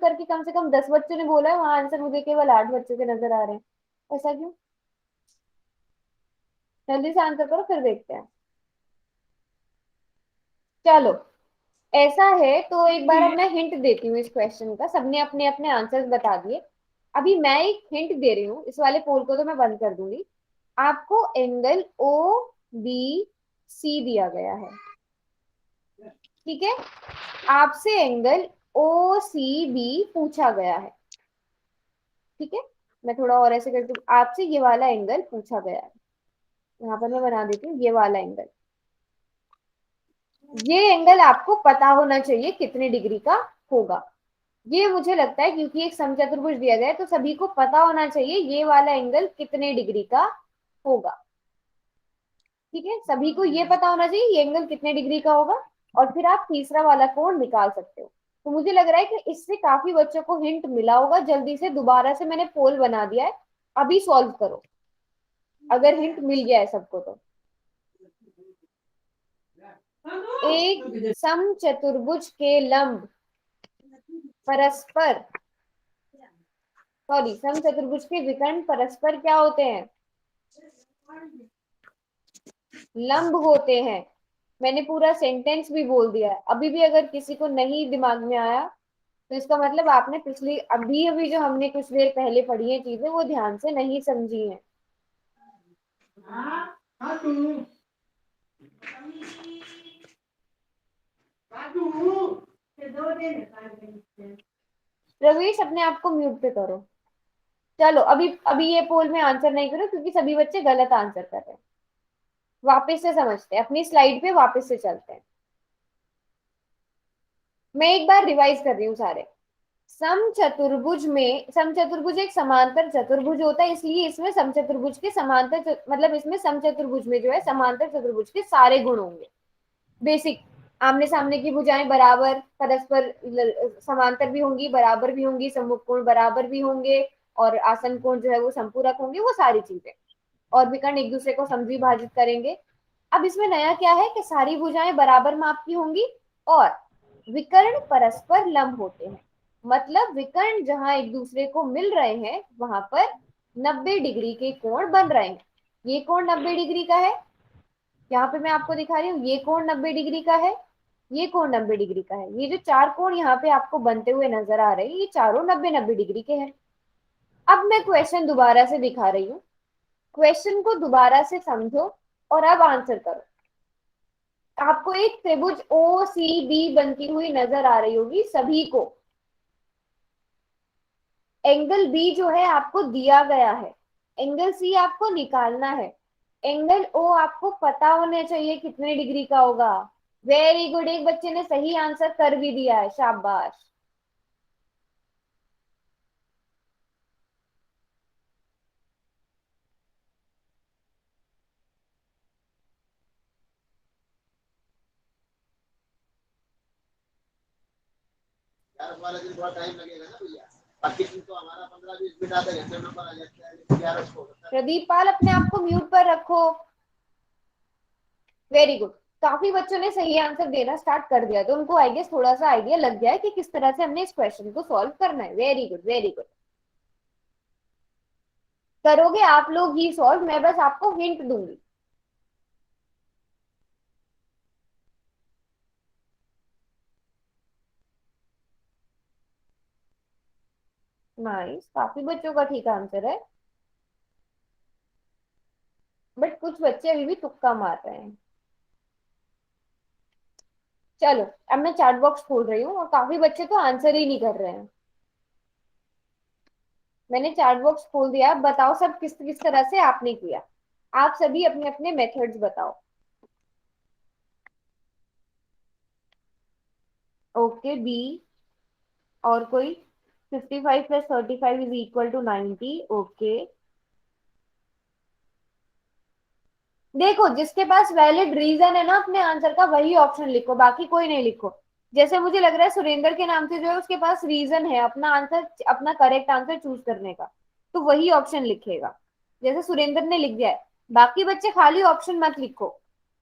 करके कम से कम 10 बच्चों ने बोला है, वहां आंसर मुझे केवल 8 बच्चों के नजर आ रहे हैं। ऐसा क्यों? जल्दी से आंसर करो, फिर देखते हैं। चलो, ऐसा है तो एक बार अब मैं हिंट देती हूँ इस क्वेश्चन का। सबने अपने अपने आंसर्स बता दिए। अभी मैं एक हिंट दे रही हूँ, इस वाले पोल को तो मैं बंद कर दूंगी। आपको एंगल ओ बी सी दिया गया है, ठीक है? आपसे एंगल ओ सी बी पूछा गया है, ठीक है? मैं थोड़ा और ऐसे करती हूँ, आपसे ये वाला एंगल पूछा गया है। यहाँ पर मैं बना देती हूँ ये वाला एंगल। ये एंगल आपको पता होना चाहिए कितने डिग्री का होगा। ये मुझे लगता है क्योंकि एक समचतुर्भुज दिया गया है तो सभी को पता होना चाहिए ये वाला एंगल कितने डिग्री का होगा, ठीक है? सभी को ये पता होना चाहिए ये एंगल कितने डिग्री का होगा, और फिर आप तीसरा वाला कोण निकाल सकते हो। तो मुझे लग रहा है कि इससे काफी बच्चों को हिंट मिला होगा। जल्दी से दोबारा से मैंने पोल बना दिया है, अभी सॉल्व करो अगर हिंट मिल गया है सबको तो। एक समचतुर्भुज के लंब परस्पर, सॉरी, समचतुर्भुज के विकर्ण परस्पर क्या होते हैं? लंब होते हैं। मैंने पूरा सेंटेंस भी बोल दिया है। अभी भी अगर किसी को नहीं दिमाग में आया तो इसका मतलब आपने पिछली अभी अभी जो हमने कुछ देर पहले पढ़ी है चीजें वो ध्यान से नहीं समझी हैं। प्रवेश, अपने आप को म्यूट पे करो। चलो, अभी अभी ये पोल में आंसर नहीं करो क्योंकि सभी बच्चे गलत आंसर कर रहे हैं। वापस से समझते हैं, अपनी स्लाइड पे वापस से चलते हैं। मैं एक बार रिवाइज कर रही हूँ सारे। समचतुर्भुज में, समचतुर्भुज एक समांतर चतुर्भुज होता है, इसलिए इसमें समचतुर्भुज के समांतर मतलब इसमें समचतुर्भुज में जो है समांतर चतुर्भुज के सारे गुण होंगे। बेसिक, आमने सामने की भुजाएं बराबर, परस्पर समांतर भी होंगी, बराबर भी होंगी, सम्मुख कोण बराबर भी होंगे, और आसन कोण जो है वो संपूरक होंगे, वो सारी चीजें। और विकर्ण एक दूसरे को समद्विभाजित करेंगे। अब इसमें नया क्या है कि सारी भुजाएं बराबर माप की होंगी और विकर्ण परस्पर लंब होते हैं। मतलब विकर्ण जहां एक दूसरे को मिल रहे हैं वहां पर 90 डिग्री के कोण बन रहे हैं। ये कोण 90 डिग्री का है, यहाँ पे मैं आपको दिखा रही हूँ। ये कोण 90 डिग्री का है, ये कोण 90 डिग्री का है। ये जो चार कोण यहाँ पे आपको बनते हुए नजर आ रहे हैं ये चारों 90-90 डिग्री के हैं। अब मैं क्वेश्चन दोबारा से दिखा रही हूँ, क्वेश्चन को दोबारा से समझो और अब आंसर करो। आपको एक त्रिभुज ओ सी बी बनती हुई नजर आ रही होगी सभी को। एंगल बी जो है आपको दिया गया है, एंगल सी आपको निकालना है, एंगल ओ आपको पता होना चाहिए कितने डिग्री का होगा। वेरी गुड, एक बच्चे ने सही आंसर कर भी दिया है, शाबाश। वाला दिन थोड़ा टाइम लगेगा ना भैया, बाकी दिन तो हमारा 15-20 मिनट आधे घंटे में नंबर आ जाता है, लेकिन 11 को होता है। प्रदीप पाल, अपने आप को म्यूट पर रखो। वेरी गुड, काफी बच्चों ने सही आंसर देना स्टार्ट कर दिया, तो उनको आई गेस थोड़ा सा आइडिया लग गया है कि किस तरह से हमने इस क्वेश्चन को सॉल्व करना है। Very good, very good. करोगे आप लोग ही सॉल्व, मैं बस आपको हिंट दूंगी। नाइस, काफी बच्चों का ठीक आंसर है, बट कुछ बच्चे अभी भी तुक्का मार रहे हैं। चलो, अब मैं चैट बॉक्स खोल रही हूँ और काफी बच्चे तो आंसर ही नहीं कर रहे हैं। मैंने चैट बॉक्स खोल दिया, अब बताओ सब किस किस तरह से आपने किया। आप सभी अपने अपने मेथड्स बताओ। Okay, B. और कोई? 55 + 35 = 90। ओके, देखो जिसके पास वैलिड रीजन है ना अपने आंसर का वही ऑप्शन लिखो, बाकी कोई नहीं लिखो। जैसे मुझे लग रहा है सुरेंद्र के नाम से जो है उसके पास रीजन है अपना आंसर, अपना करेक्ट आंसर चूज करने का, तो वही ऑप्शन लिखेगा जैसे सुरेंद्र ने लिख दिया है। बाकी बच्चे खाली ऑप्शन मत लिखो,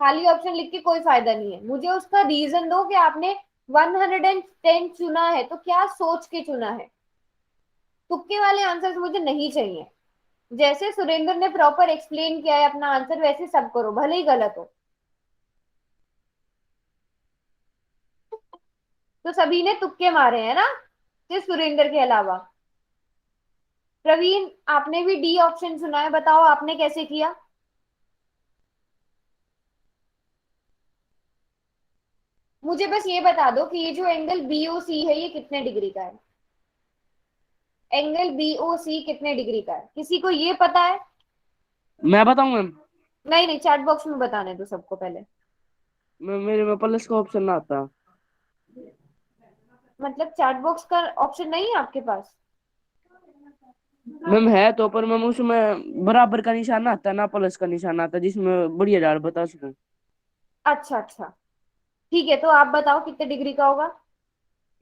खाली ऑप्शन लिख के कोई फायदा नहीं है। मुझे उसका रीजन दो कि आपने 110 चुना है तो क्या सोच के चुना है। तुक्के वाले आंसर मुझे नहीं चाहिए। जैसे सुरेंद्र ने प्रॉपर एक्सप्लेन किया है अपना आंसर वैसे सब करो, भले ही गलत हो। तो सभी ने तुक्के मारे हैं ना, सिर्फ सुरेंद्र के अलावा। प्रवीण आपने भी डी ऑप्शन चुना है, बताओ आपने कैसे किया। मुझे बस ये बता दो कि ये जो एंगल बीओसी है ये कितने डिग्री का है। एंगल बीओसी कितने डिग्री का है, किसी को ये पता है? मैं बताऊं मैम? नहीं नहीं, चैट बॉक्स में बताने दो सबको पहले। मेरे में प्लस का ऑप्शन ना आता। मतलब चैट बॉक्स का ऑप्शन नहीं है आपके पास? मैम है तो, पर मैम उसमें बराबर का निशान आता है ना प्लस का निशान आता है, जिसमें बढ़िया डाल बता सकूं। अच्छा अच्छा, ठीक है, तो आप बताओ कितने डिग्री का होगा।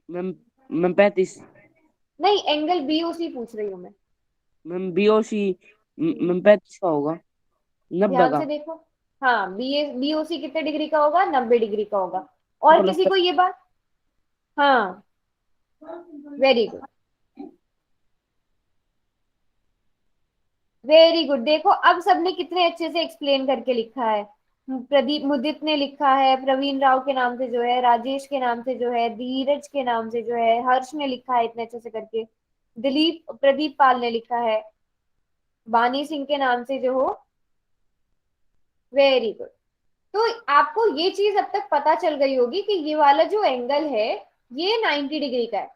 Ma'am ma'am 35। नहीं, एंगल बीओसी पूछ रही हूँ मैं। मैम बीओसी मैम 35 का होगा, 90 ध्यान का। से देखो। हाँ, बीओसी कितने डिग्री का होगा? 90 डिग्री का होगा। और प्लस किसी का। को ये बात? हाँ, वेरी गुड, वेरी गुड। देखो अब सबने कितने अच्छे से एक्सप्लेन करके लिखा है। प्रदीप मुदित ने लिखा है, प्रवीण राव के नाम से जो है, राजेश के नाम से जो है, धीरज के नाम से जो है, हर्ष ने लिखा है इतने अच्छे से करके, दिलीप प्रदीप पाल ने लिखा है, वानी सिंह के नाम से जो हो। Very good. तो आपको ये चीज अब तक पता चल गई होगी कि ये वाला जो एंगल है ये 90 डिग्री का है।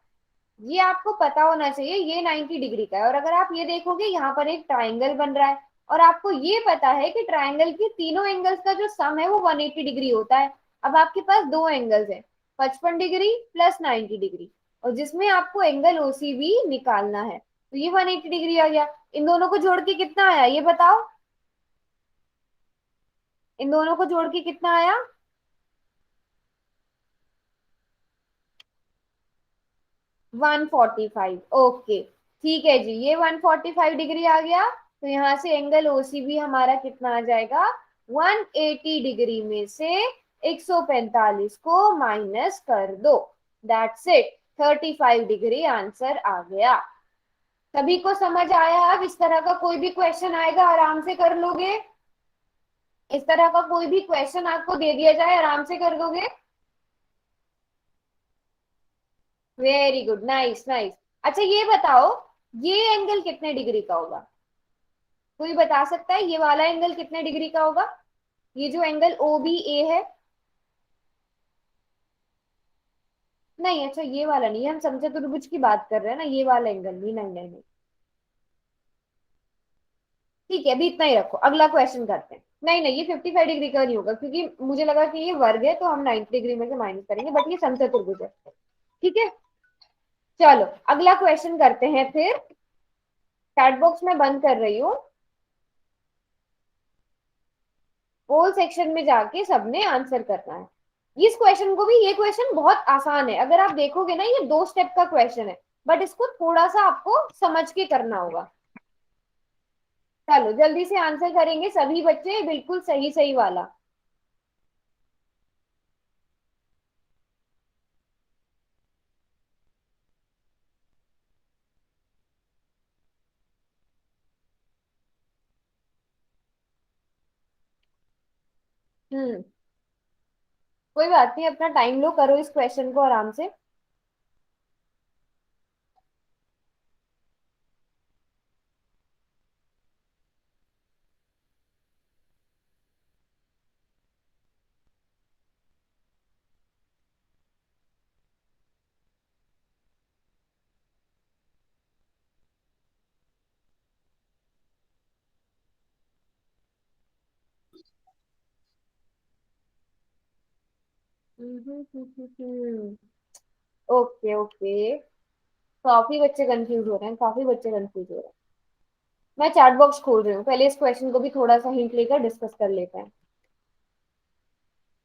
ये आपको पता होना चाहिए ये 90 डिग्री का है। और अगर आप ये देखोगे यहाँ पर एक ट्राइंगल बन रहा है, और आपको ये पता है कि ट्राइंगल की तीनों एंगल्स का जो सम है वो 180 डिग्री होता है। अब आपके पास दो एंगल्स हैं, 55 डिग्री प्लस 90 डिग्री, और जिसमें आपको एंगल ओसीबी निकालना है, तो ये 180 डिग्री आ गया। इन दोनों को जोड़ के कितना आया ये बताओ, इन दोनों को जोड़ के कितना आया? 145। ओके, ठीक है जी, ये 145 डिग्री आ गया। तो यहाँ से एंगल ओसीबी हमारा कितना आ जाएगा? 180 डिग्री में से 145 को माइनस कर दो, दैट्स इट, 35 डिग्री आंसर आ गया। सभी को समझ आया? अब इस तरह का कोई भी क्वेश्चन आएगा आराम से कर लोगे? इस तरह का कोई भी क्वेश्चन आपको दे दिया जाए आराम से कर दोगे? Very good, nice nice. अच्छा ये बताओ, ये एंगल कितने डिग्री का होगा? कोई बता सकता है ये वाला एंगल कितने डिग्री का होगा? ये जो एंगल ओ बी ए है। नहीं, अच्छा ये वाला नहीं, हम समचतुर्भुज की बात कर रहे हैं ना, ये वाला एंगल नहीं, नहीं नहीं नहीं। ठीक है, अभी इतना ही रखो, अगला क्वेश्चन करते हैं। नहीं नहीं, ये 55 डिग्री का नहीं होगा, क्योंकि मुझे लगा कि ये वर्ग है तो हम 90 डिग्री में से माइनस करेंगे, बट ये समचतुर्भुज है। ठीक है, चलो अगला क्वेश्चन करते हैं फिर। चैट बॉक्स में बंद कर रही हूँ, पोल सेक्शन में जाके सबने आंसर करना है इस क्वेश्चन को भी। ये क्वेश्चन बहुत आसान है, अगर आप देखोगे ना ये दो स्टेप का क्वेश्चन है, बट इसको थोड़ा सा आपको समझ के करना होगा। चलो जल्दी से आंसर करेंगे सभी बच्चे, बिल्कुल सही सही वाला। हम्म, कोई बात नहीं, अपना टाइम लो, करो इस क्वेश्चन को आराम से। ओके ओके, काफी बच्चे कंफ्यूज हो रहे हैं, काफी बच्चे कंफ्यूज हो रहे हैं। मैं चैट बॉक्स खोल रही हूँ, पहले इस क्वेश्चन को भी थोड़ा सा हिंट लेकर डिस्कस कर लेते हैं।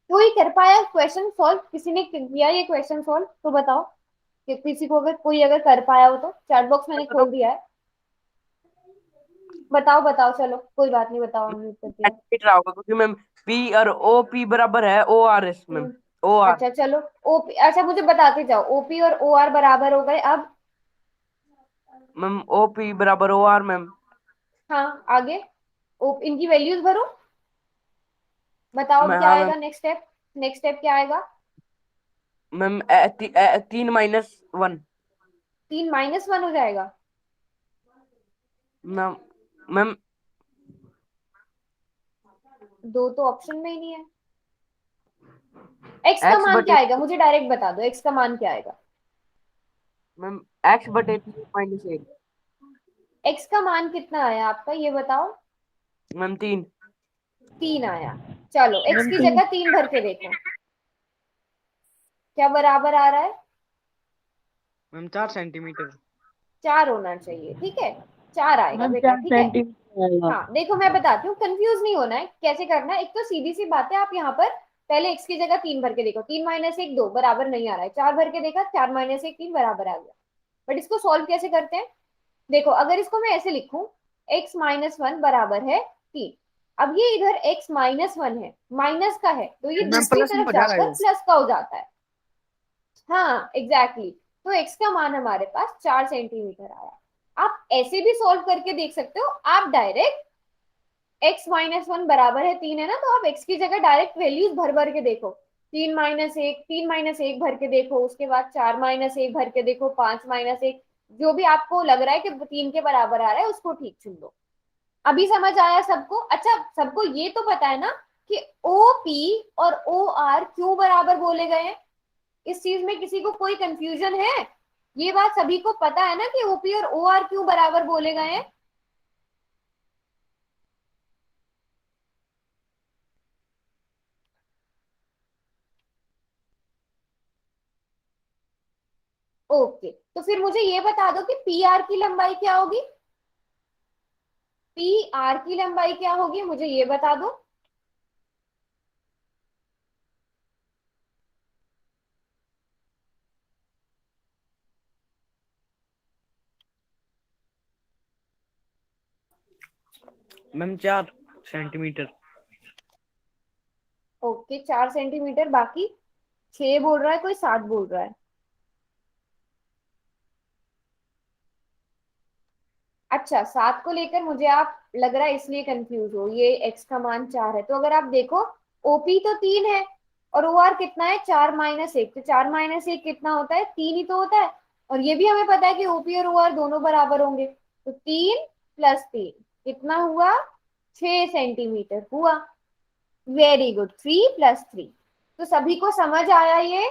कोई कर पाया क्वेश्चन सॉल्व? किसी ने किया ये क्वेश्चन सॉल्व तो बताओ, कि किसी को अगर कोई अगर कर पाया हो तो। चैट बॉक्स मैंने तो खोल दिया है, बताओ बताओ, चलो कोई बात नहीं, बताओ, हमने उत्तर दिया। सेंटीमीटर रहा होगा क्योंकि मैम पी और ओ पी बराबर है ओ आर एस मैम। हम्म, ओ आर। अच्छा चलो। ओपी, अच्छा मुझे बताते जाओ, ओपी और ओ आर बराबर हो गए अब। मैम ओ पी बराबर ओ आर मैम। हाँ आगे, इनकी वैल्यूज भरो, बताओ अब मैं क्या हाँ मैम। आएगा नेक्स्ट स्टेप। नेक्स्ट स्टेप क्या आएगा? मैम 3 - 1। 3 - 1 हो जाएगा। ना मैम। दो तो ऑप्शन में ही नहीं है। एक्स का एक्स मान क्या बटे आएगा, मुझे डायरेक्ट बता दो, एक्स का मान क्या आएगा? मैम एक्स बटे 3 - 1। एक्स का मान कितना आया आपका, ये बताओ। मैम 3। 3 आया। चलो एक्स मैम की तीन। जगह 3 भर के देखो, क्या बराबर आ रहा है? Ma'am 4 centimetre. 4 होना चाहिए, ठीक है। 4 आएगा मैम बेटा, चार ठीक है। सेंटीमीटर आएगा। हाँ देखो मैं बताती हूँ, कंफ्यूज नहीं होना है, कैसे करना है। एक तो सीधी सी बात है, आप यहाँ पर पहले एक्स की जगह 3 भर के देखो, 3 - 1 2 बराबर नहीं आ रहा है, 4 भर के देखा, 4 - 1 3 बराबर आ गया। बट इसको सॉल्व कैसे करते हैं? देखो अगर इसको मैं ऐसे लिखूं, x - 1 बराबर है 3। अब ये इधर x - 1 है, माइनस का है, तो ये मैम दूसरी प्लस में तरफ हो जाएगा जाकर ये। प्लस का हो जाता है। हाँ एग्जैक्टली exactly. तो x का मान हमारे पास 4 सेंटीमीटर आया। आप ऐसे भी सॉल्व करके देख सकते हो, आप डायरेक्ट x - 1 बराबर है 3 है ना, तो आप x की जगह डायरेक्ट वैल्यूज भर भर के देखो। 3 - 1, 3 - 1 भर के देखो, उसके बाद 4 - 1 भर के देखो, 5 - 1, जो भी आपको लग रहा है कि 3 के बराबर आ रहा है उसको ठीक चुन लो। अभी समझ आया सबको? अच्छा सबको ये तो पता है ना कि ओ पी और ओ आर क्यों बराबर बोले गए हैं? इस चीज में किसी को कोई कंफ्यूजन है? ये बात सभी को पता है ना कि ओपी और ओ आर क्यों बराबर बोले गए हैं? ओके, तो फिर मुझे ये बता दो कि पी आर की लंबाई क्या होगी? पी आर की लंबाई क्या होगी, मुझे ये बता दो। Ma'am 4 centimetre. ओके 4 सेंटीमीटर, बाकी 6 बोल रहा है कोई, 7 बोल रहा है। अच्छा 7 को लेकर मुझे आप लग रहा है इसलिए कंफ्यूज हो, ये एक्स का मान 4 है, तो अगर आप देखो ओपी तो 3 है और ओ आर कितना है, 4 - 1, तो 4 - 1 कितना होता है, 3 ही तो होता है। और ये भी हमें पता है कि ओपी और ओ आर दोनों बराबर होंगे, तो 3 + 3 कितना हुआ, 6 सेंटीमीटर हुआ। Very good, 3 + 3। तो सभी को समझ आया ये?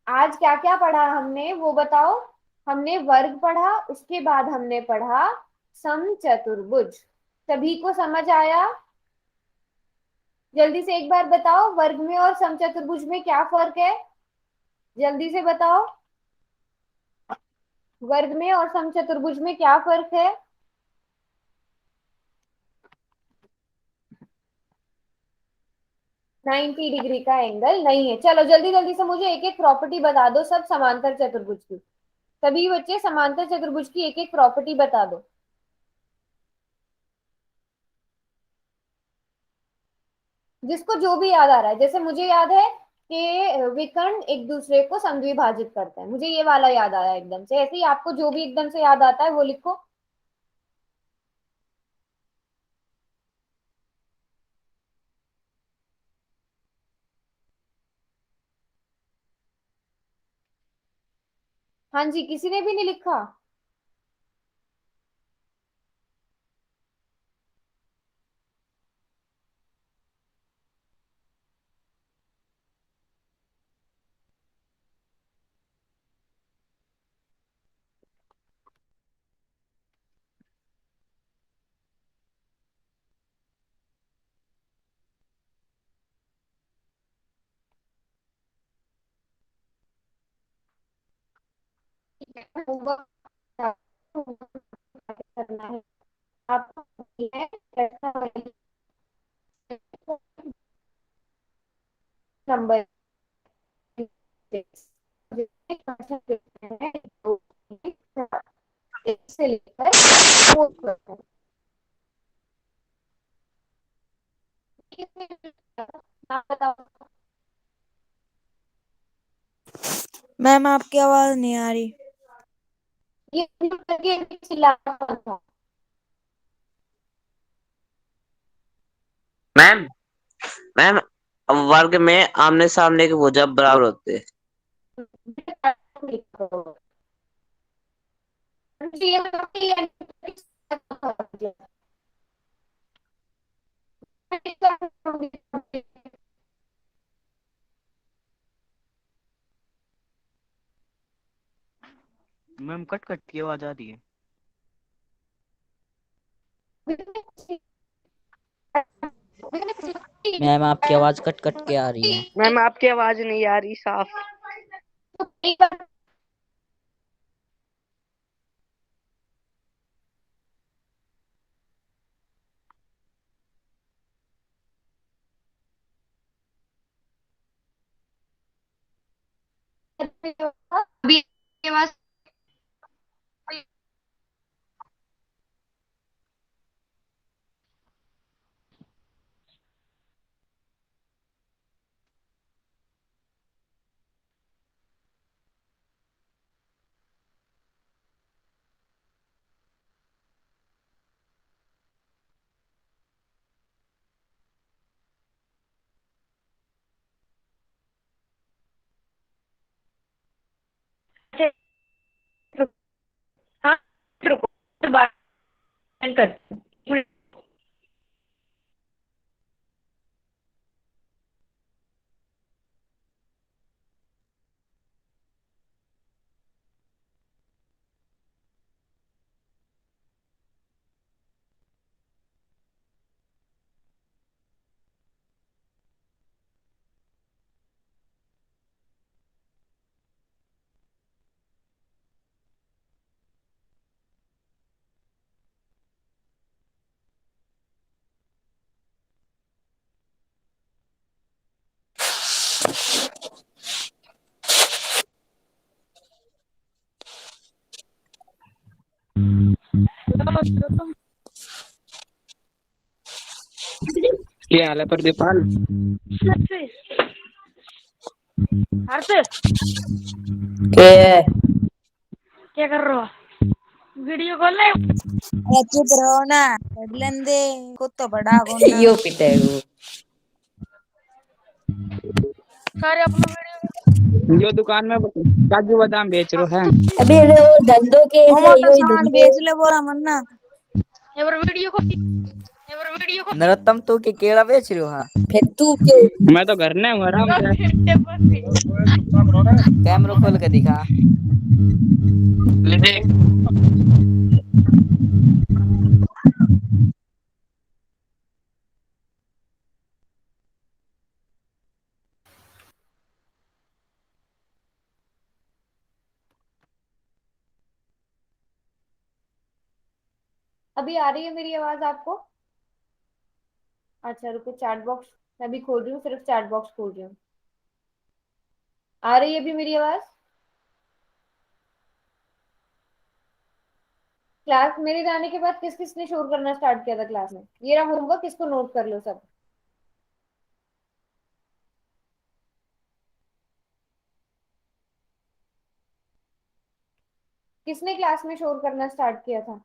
आज क्या क्या पढ़ा हमने वो बताओ। हमने वर्ग पढ़ा, उसके बाद हमने पढ़ा समचतुर्भुज। सभी को समझ आया? जल्दी से एक बार बताओ, वर्ग में और समचतुर्भुज में क्या फर्क है? जल्दी से बताओ, वर्ग में और समचतुर्भुज में क्या फर्क है? 90 डिग्री का एंगल नहीं है। चलो जल्दी जल्दी से मुझे एक एक प्रॉपर्टी बता दो, सब समांतर चतुर्भुज की। सभी बच्चे समांतर चतुर्भुज की एक एक प्रॉपर्टी बता दो, जिसको जो भी याद आ रहा है। जैसे मुझे याद है कि विकर्ण एक दूसरे को समद्विभाजित करते हैं, मुझे ये वाला याद आया एकदम से। ऐसे ही आपको जो भी एकदम से याद आता है वो लिखो। हाँ जी, किसी ने भी नहीं लिखा? होमवर्क करना है आपको। नंबर से लेकर 4 तक। आप बताओ। मैम आपकी आवाज नहीं आ रही। ये करके चिल्लाना था। मैम मैम वर्ग में आमने सामने के भुजा बराबर होते हैं। मैम कट कट की आवाज आ रही है। मैम आपकी आवाज कट कट के आ रही है। मैम आपकी आवाज नहीं आ रही साफ। अभी आवाज हाँ रुको बात कर। क्या हाल है प्रदीपाल? हर्ष के क्या कर रहे हो? वीडियो कॉल है। अरे चुप रहो ना, कर लेने दे खुद तो बड़ा कौन यो पिटेगु। सारे अपना वीडियो जो दुकान में काजू बादाम बेच रहे है। अबे वो धंधों के से यो ही धंधे बेच ले बोला मन्ना। एवर वीडियो कॉल एवर वीडियो कॉल नरोत्तम तू के केड़ा बेच रहे हो? हाँ फिर तू के मैं तो घर में हूँ आराम से। कैमरा खोल के दिखा। ले देख। अभी आ रही है मेरी आवाज आपको? अच्छा रुको, चैट बॉक्स मैं अभी खोल रही हूँ, सिर्फ चैट बॉक्स खोल रही हूँ। आ रही है अभी मेरी आवाज? क्लास मेरे जाने के बाद किस किसने शोर करना स्टार्ट किया था क्लास में? ये रहा होमवर्क, इसको नोट कर लो सब। किसने क्लास में शोर करना स्टार्ट किया था?